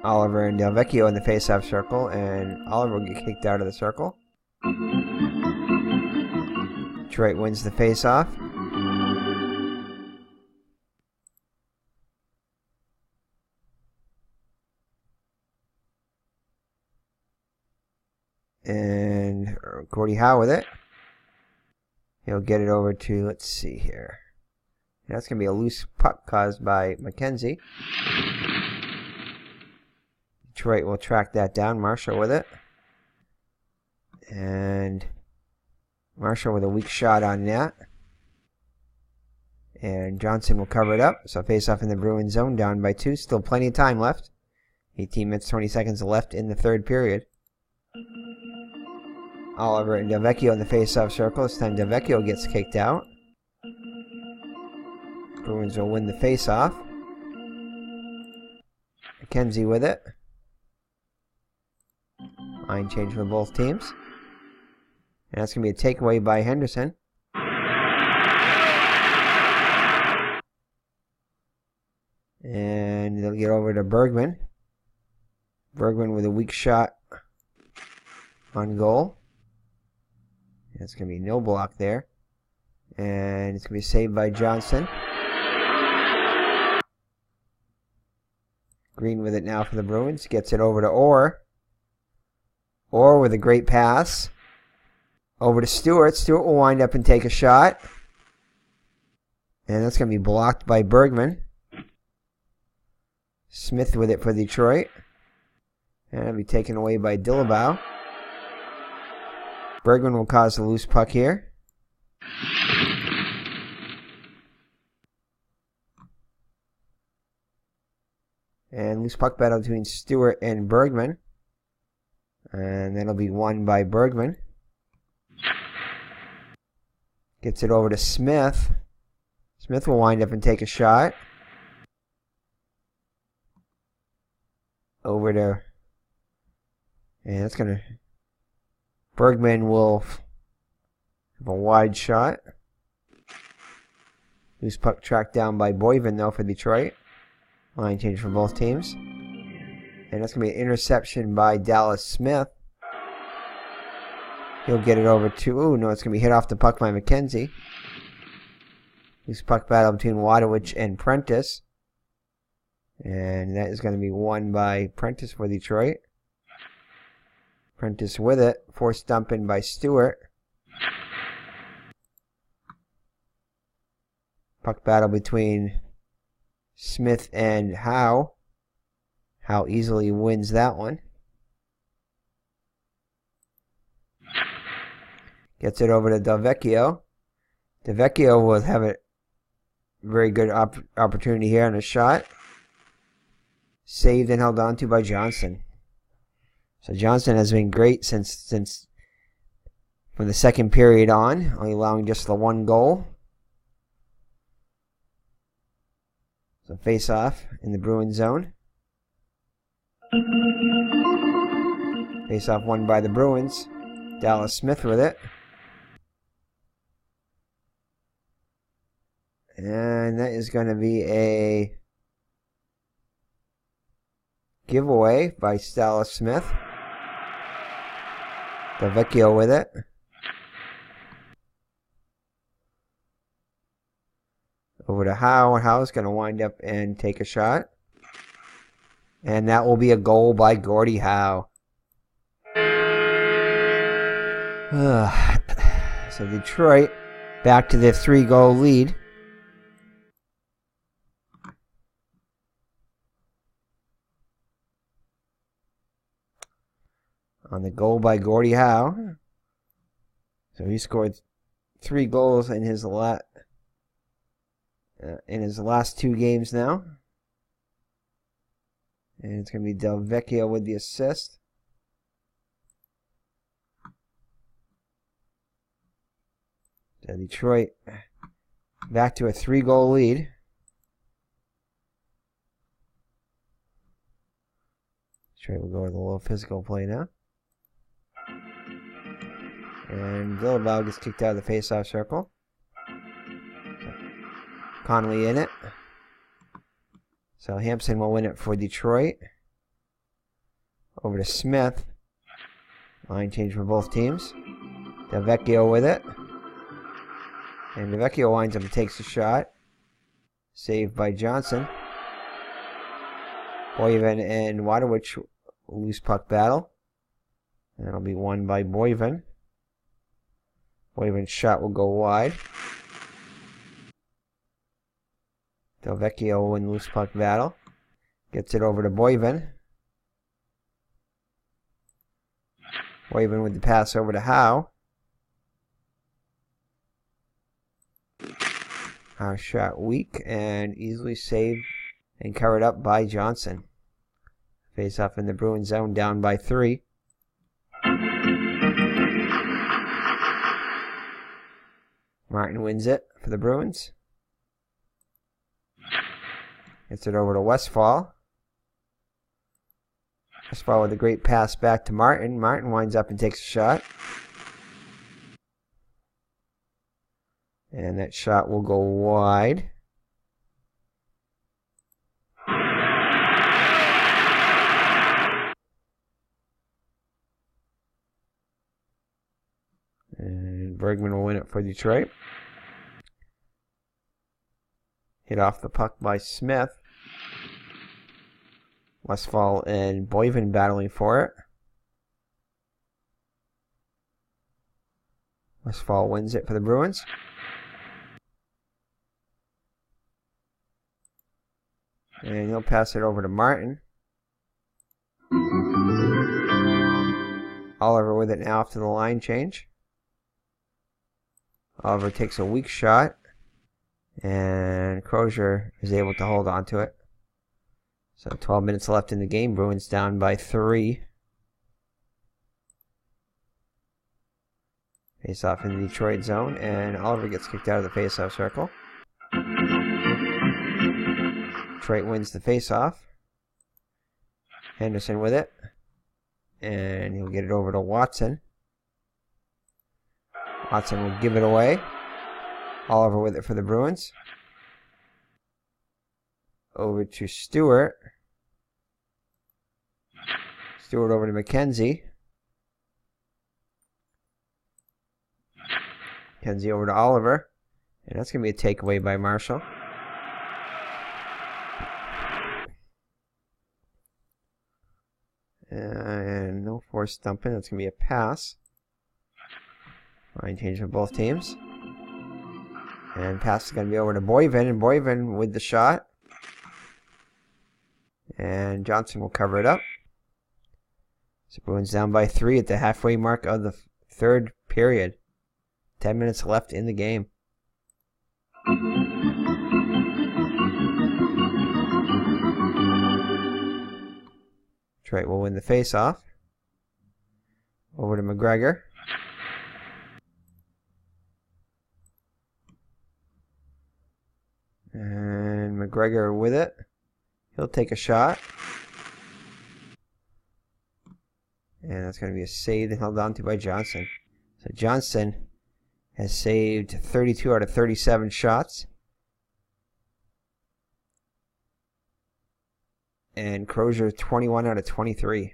Oliver and Delvecchio in the face-off circle, and Oliver will get kicked out of the circle. Detroit wins the faceoff. And Gordie Howe with it. He'll get it over to, let's see here. That's going to be a loose puck caused by McKenzie. Detroit will track that down. Marshall with it. And Marshall with a weak shot on that. And Johnson will cover it up. So face off in the Bruins zone, down by 2. Still plenty of time left. 18 minutes, 20 seconds left in the third period. Oliver and Delvecchio in the face-off circle. This time Delvecchio gets kicked out. Bruins will win the face-off. McKenzie with it. Line change for both teams. And that's going to be a takeaway by Henderson. And they'll get over to Bergman. Bergman with a weak shot on goal. That's going to be no block there. And it's going to be saved by Johnson. Green with it now for the Bruins. Gets it over to ORR. ORR with a great pass. Over to Stewart. Stewart will wind up and take a shot. And that's going to be blocked by Bergman. Smith with it for Detroit. And it'll be taken away by Dillabow. Bergman will cause a loose puck here. And loose puck battle between Stewart and Bergman. And that'll be won by Bergman. Gets it over to Smith. Smith will wind up and take a shot. Over to... And that's going to... Bergman will have a wide shot. Loose puck tracked down by Boyven, though, for Detroit. Line change for both teams. And that's going to be an interception by Dallas Smith. He'll get it over to... Ooh, no, it's going to be hit off the puck by McKenzie. Loose puck battle between Wadowich and Prentice. And that is going to be won by Prentice for Detroit. Prentice with it. Forced dump in by Stewart. Puck battle between Smith and Howe. Howe easily wins that one. Gets it over to Delvecchio. Delvecchio will have a very good opportunity here on a shot. Saved and held on to by Johnson. So Johnson has been great since from the second period on, only allowing just the one goal. So face off in the Bruins zone. Face off won by the Bruins. Dallas Smith with it. And that is going to be a giveaway by Dallas Smith. Delvecchio with it. Over to Howe. Howe's going to wind up and take a shot. And that will be a goal by Gordie Howe. So Detroit back to their 3-goal lead. On the goal by Gordie Howe. So he scored 3 goals in his last 2 games now. And it's going to be Delvecchio with the assist. So Detroit back to a 3-goal lead. Detroit will go with a little physical play now. And Dillabow gets kicked out of the face-off circle. Connolly in it. So Hampson will win it for Detroit. Over to Smith. Line change for both teams. Delvecchio with it. And Vecchio winds up and takes a shot. Saved by Johnson. Boyven and Wadowich loose puck battle. And that'll be won by Boyven. Boyven's shot will go wide. Del Vecchio win loose puck battle. Gets it over to Boyven. Boyven with the pass over to Howe. Howe shot weak and easily saved and covered up by Johnson. Face off in the Bruins zone, down by 3. Martin wins it for the Bruins. Gets it over to Westfall. Westfall with a great pass back to Martin. Martin winds up and takes a shot. And that shot will go wide. And Bergman will win it for Detroit. Hit off the puck by Smith. Westfall and Boyven battling for it. Westfall wins it for the Bruins. And he'll pass it over to Martin. Oliver with it now after the line change. Oliver takes a weak shot. And Crozier is able to hold on to it. So 12 minutes left in the game. Bruins down by 3. Face off in the Detroit zone. And Oliver gets kicked out of the face-off circle. Detroit wins the face-off. Henderson with it. And he'll get it over to Watson. Watson will give it away. Oliver with it for the Bruins. Over to Stewart. Stewart over to McKenzie. McKenzie over to Oliver. And that's going to be a takeaway by Marshall. And no forced dumping. That's going to be a pass. Line change for both teams. And pass is going to be over to Boyven. And Boyven with the shot. And Johnson will cover it up. So Bruins down by 3 at the halfway mark of the third period. 10 minutes left in the game. Detroit will win the face-off. Over to McGregor. And McGregor with it. He'll take a shot. And that's going to be a save that held on to by Johnson. So Johnson has saved 32 out of 37 shots. And Crozier 21 out of 23.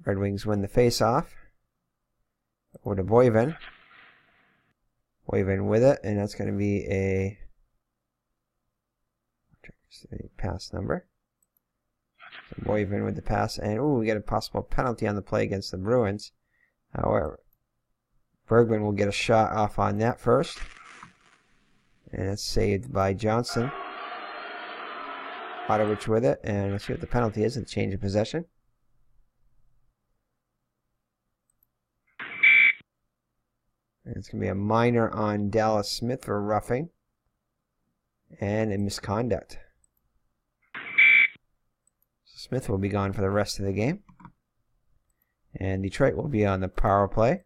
Red Wings win the face-off. Over to Boyven. Boyven with it, and that's going to be a pass number. So Boyven with the pass, and we get a possible penalty on the play against the Bruins. However, Bergman will get a shot off on that first. And it's saved by Johnson. Wadowich with it, and let's see what the penalty is. It's a change of possession. And it's going to be a minor on Dallas Smith for roughing and a misconduct. So Smith will be gone for the rest of the game. And Detroit will be on the power play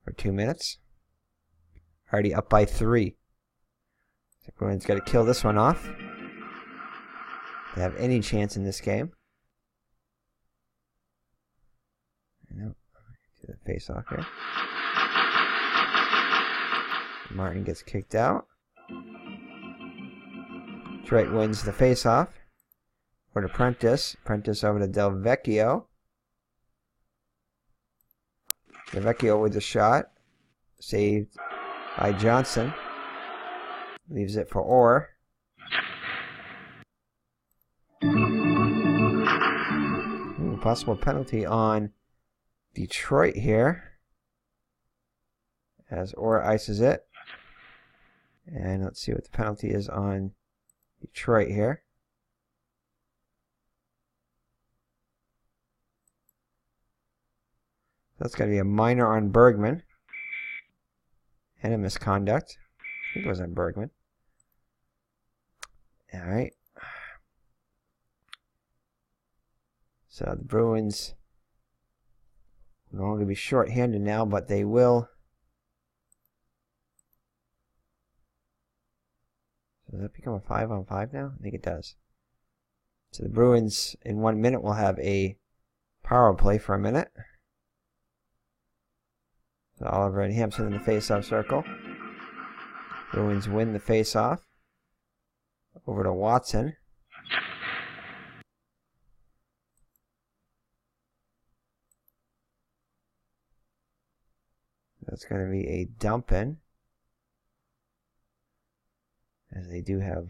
for 2 minutes. Already up by 3. So Bruins got to kill this one off to have any chance in this game. Nope. Do the face off here. Martin gets kicked out. Detroit wins the face-off. Over to Prentice. Prentice over to Del Vecchio. Vecchio with the shot. Saved by Johnson. Leaves it for ORR. Possible penalty on Detroit here. As ORR ices it. And let's see what the penalty is on Detroit here. That's going to be a minor on Bergman. And a misconduct. I think it was on Bergman. Alright. So the Bruins are going to be short-handed now, but they will. Does that become a 5-on-5 now? I think it does. So the Bruins in 1 minute will have a power play for a minute. So Oliver and Hampson in the face-off circle. Bruins win the face-off. Over to Watson. That's going to be a dump in. As they do have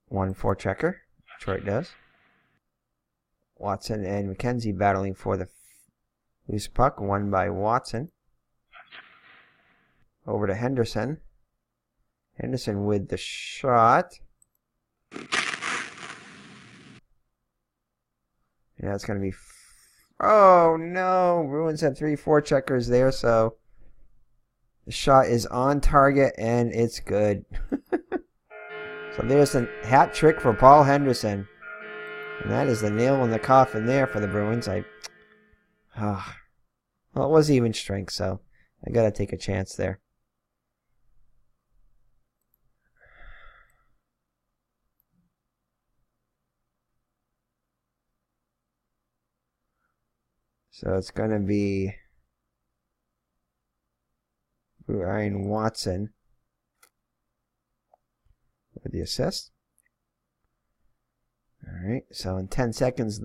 one forechecker. Detroit does. Watson and McKenzie battling for the loose puck. Won by Watson. Over to Henderson. Henderson with the shot. And that's going to be... Oh, no. Bruins had 3 forecheckers there, so... The shot is on target, and it's good. So there's a hat trick for Paul Henderson. And that is the nail in the coffin there for the Bruins. Well, it was even strength, so I got to take a chance there. So it's going to be Ryan Watson with the assist. Alright, so in 20 seconds,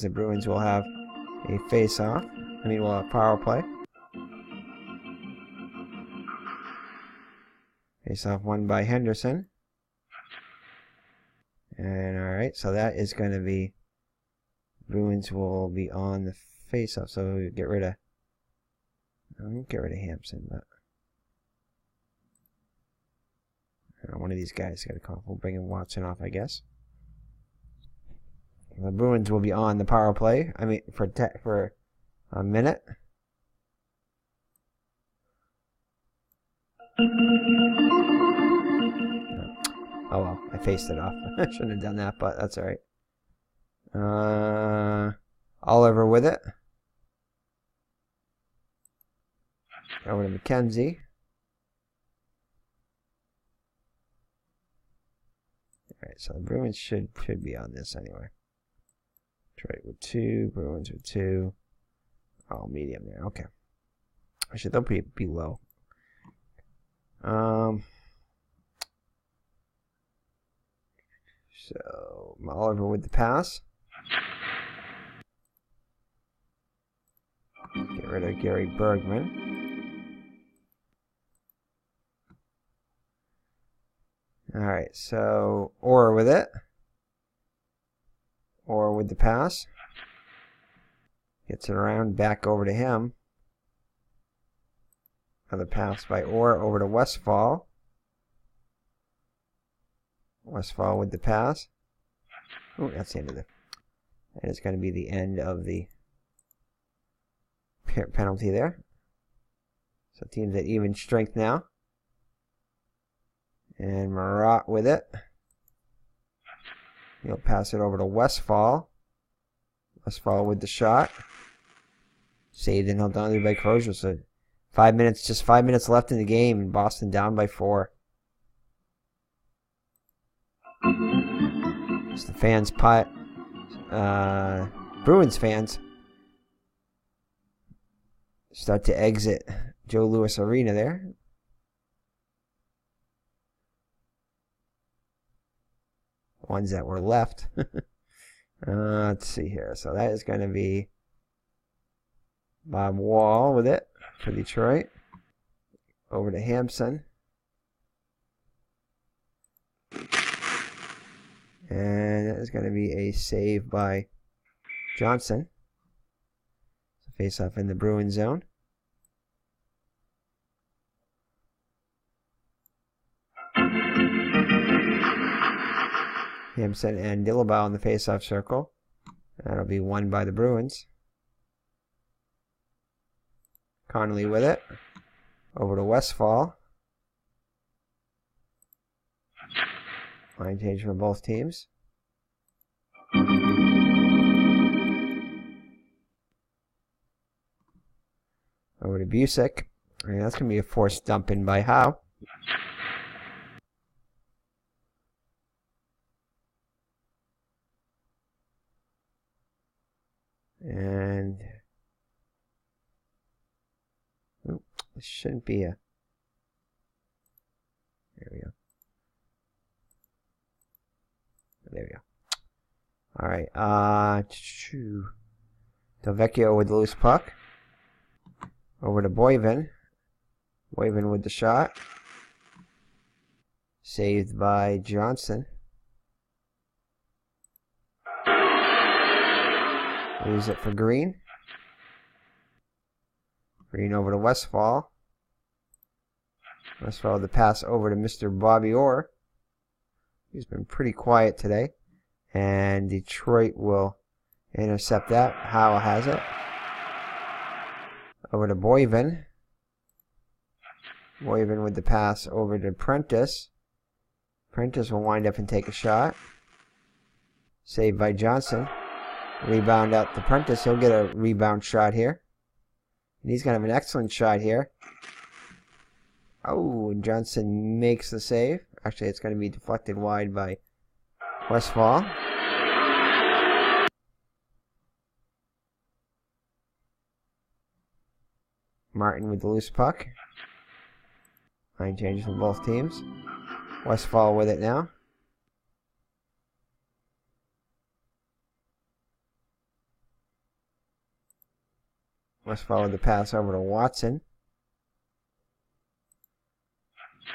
the Bruins will have a face-off. We'll have power play. Face-off won by Henderson. And alright, so that is going to be... Bruins will be on the face-off, so we'll get rid of... I won't get rid of Hampson, but... one of these guys got to come. We'll bring in Watson off, I guess. The Bruins will be on the power play. For a minute. Oh well, I faced it off. I shouldn't have done that, but that's all right. Oliver with it. Over to McKenzie. Alright, so the Bruins should be on this anyway. Detroit with 2, Bruins with 2. Oh, medium there. Okay. Actually, they'll be low. So Oliver with the pass. Get rid of Gary Bergman. Alright, so ORR with it. ORR with the pass. Gets it around, back over to him. Another pass by ORR over to Westfall. Westfall with the pass. Oh, that's the end of it. And it's going to be the end of the penalty there. So teams at even strength now. And Marat with it. He'll pass it over to Westfall. Westfall with the shot. Saved and held on to by Crozier. So 5 minutes, just 5 minutes left in the game, and Boston down by 4. It's the fans Bruins fans start to exit Joe Louis Arena there. Ones that were left. Let's see here. So that is going to be Bob Wall with it for Detroit. Over to Hampson. And that is going to be a save by Johnson. So face off in the Bruins zone. Hampson and Dillabaugh in the face-off circle. That'll be won by the Bruins. Connolly with it. Over to Westfall. Line change for both teams. Over to Busick. And that's going to be a forced dump in by Howe. And this shouldn't be a. There we go. There we go. All right. Delvecchio with the loose puck. Over to Boyven. Boyven with the shot. Saved by Johnson. Lose it for Green. Green over to Westfall. Westfall with the pass over to Mr. Bobby Orr. He's been pretty quiet today. And Detroit will intercept that. Howe has it. Over to Boyven. Boyven with the pass over to Prentice. Prentice will wind up and take a shot. Saved by Johnson. Rebound out to Prentice. He'll get a rebound shot here. And he's going to have an excellent shot here. Oh, and Johnson makes the save. Actually, it's going to be deflected wide by Westfall. Martin with the loose puck. Line changes for both teams. Westfall with it now. Westfall with the pass over to Watson.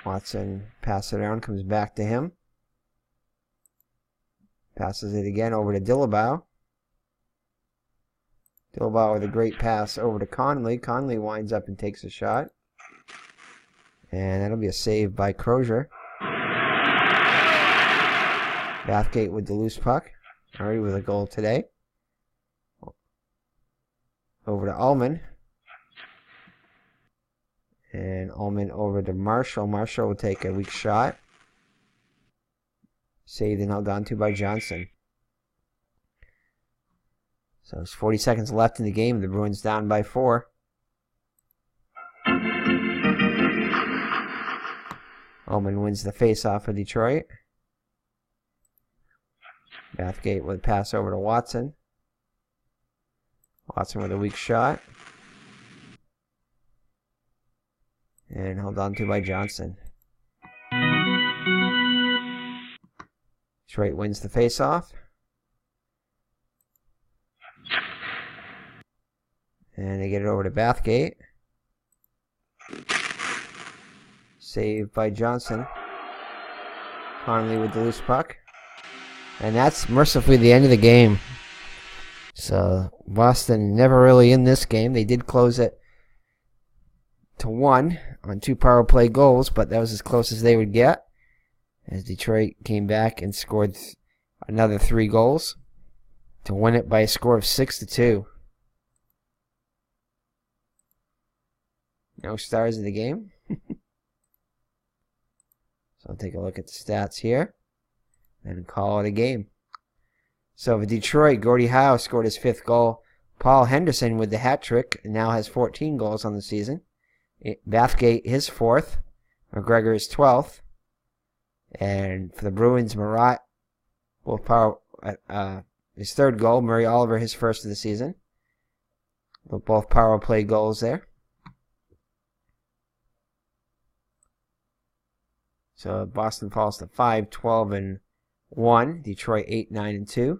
Watson passes it around, comes back to him. Passes it again over to Dillabaugh. Dillabaugh with a great pass over to Conley. Conley winds up and takes a shot. And that'll be a save by Crozier. Bathgate with the loose puck. Already with a goal today. Over to Ullman. And Ullman over to Marshall. Marshall will take a weak shot. Saved and held on to by Johnson. So there's 40 seconds left in the game. The Bruins down by 4. Ullman wins the face-off for Detroit. Bathgate with a pass over to Watson. Watson with a weak shot. And held on to by Johnson. Detroit wins the face-off. And they get it over to Bathgate. Saved by Johnson. Conley with the loose puck. And that's mercifully the end of the game. So Boston never really in this game. They did close it to 1 on 2 power play goals, but that was as close as they would get. As Detroit came back and scored another 3 goals to win it by a score of 6-2. No stars in the game. So I'll take a look at the stats here and call it a game. So for Detroit, Gordie Howe scored his 5th goal. Paul Henderson with the hat trick now has 14 goals on the season. Bathgate his 4th. McGregor his 12th. And for the Bruins, Marat both his 3rd goal. Murray Oliver his 1st of the season. Both power play goals there. So Boston falls to 5-12-1. Detroit 8-9-2.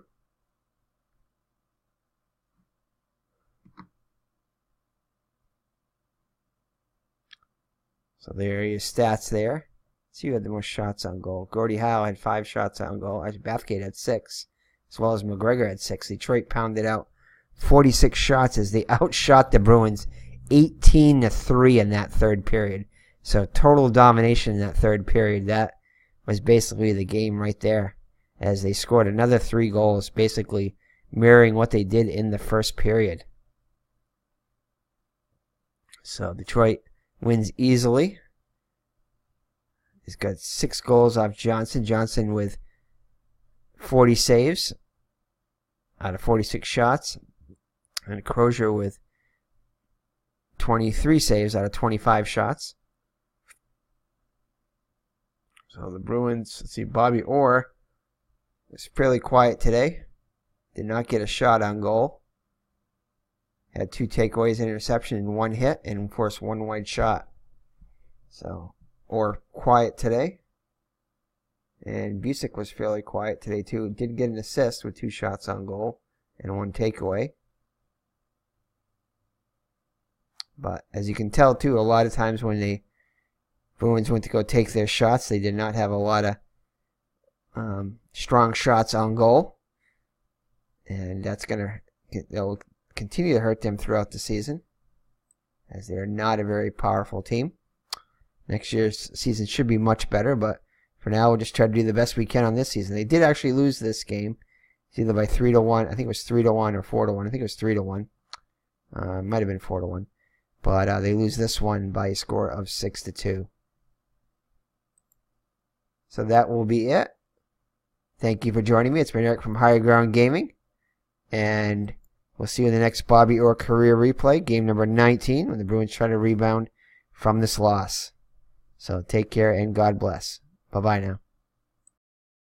So there are your stats there. Let's see who had the most shots on goal. Gordie Howe had 5 shots on goal. Actually, Bathgate had 6, as well as McGregor had 6. Detroit pounded out 46 shots as they outshot the Bruins 18-3 in that third period. So total domination in that third period. That was basically the game right there, as they scored another 3 goals, basically mirroring what they did in the first period. So Detroit wins easily. He's got 6 goals off Johnson. Johnson with 40 saves out of 46 shots. And Crozier with 23 saves out of 25 shots. So the Bruins, let's see, Bobby Orr was fairly quiet today. Did not get a shot on goal. Had 2 takeaways, an interception, and 1 hit, and of course 1 wide shot. So Orr quiet today. And Busick was fairly quiet today too. Did get an assist with 2 shots on goal and 1 takeaway. But as you can tell too, a lot of times when the Bruins went to go take their shots, they did not have a lot of strong shots on goal. And they'll continue to hurt them throughout the season, as they are not a very powerful team. Next year's season should be much better, but for now we'll just try to do the best we can on this season. They did actually lose this game. It's either by 3-1. I think it was 3-1 or 4-1. I think it was 3-1. It might have been 4-1. But they lose this one by a score of 6-2. So that will be it. Thank you for joining me. It's been Eric from Higher Ground Gaming. And we'll see you in the next Bobby Orr career replay, game number 19, when the Bruins try to rebound from this loss. So take care and God bless. Bye-bye now.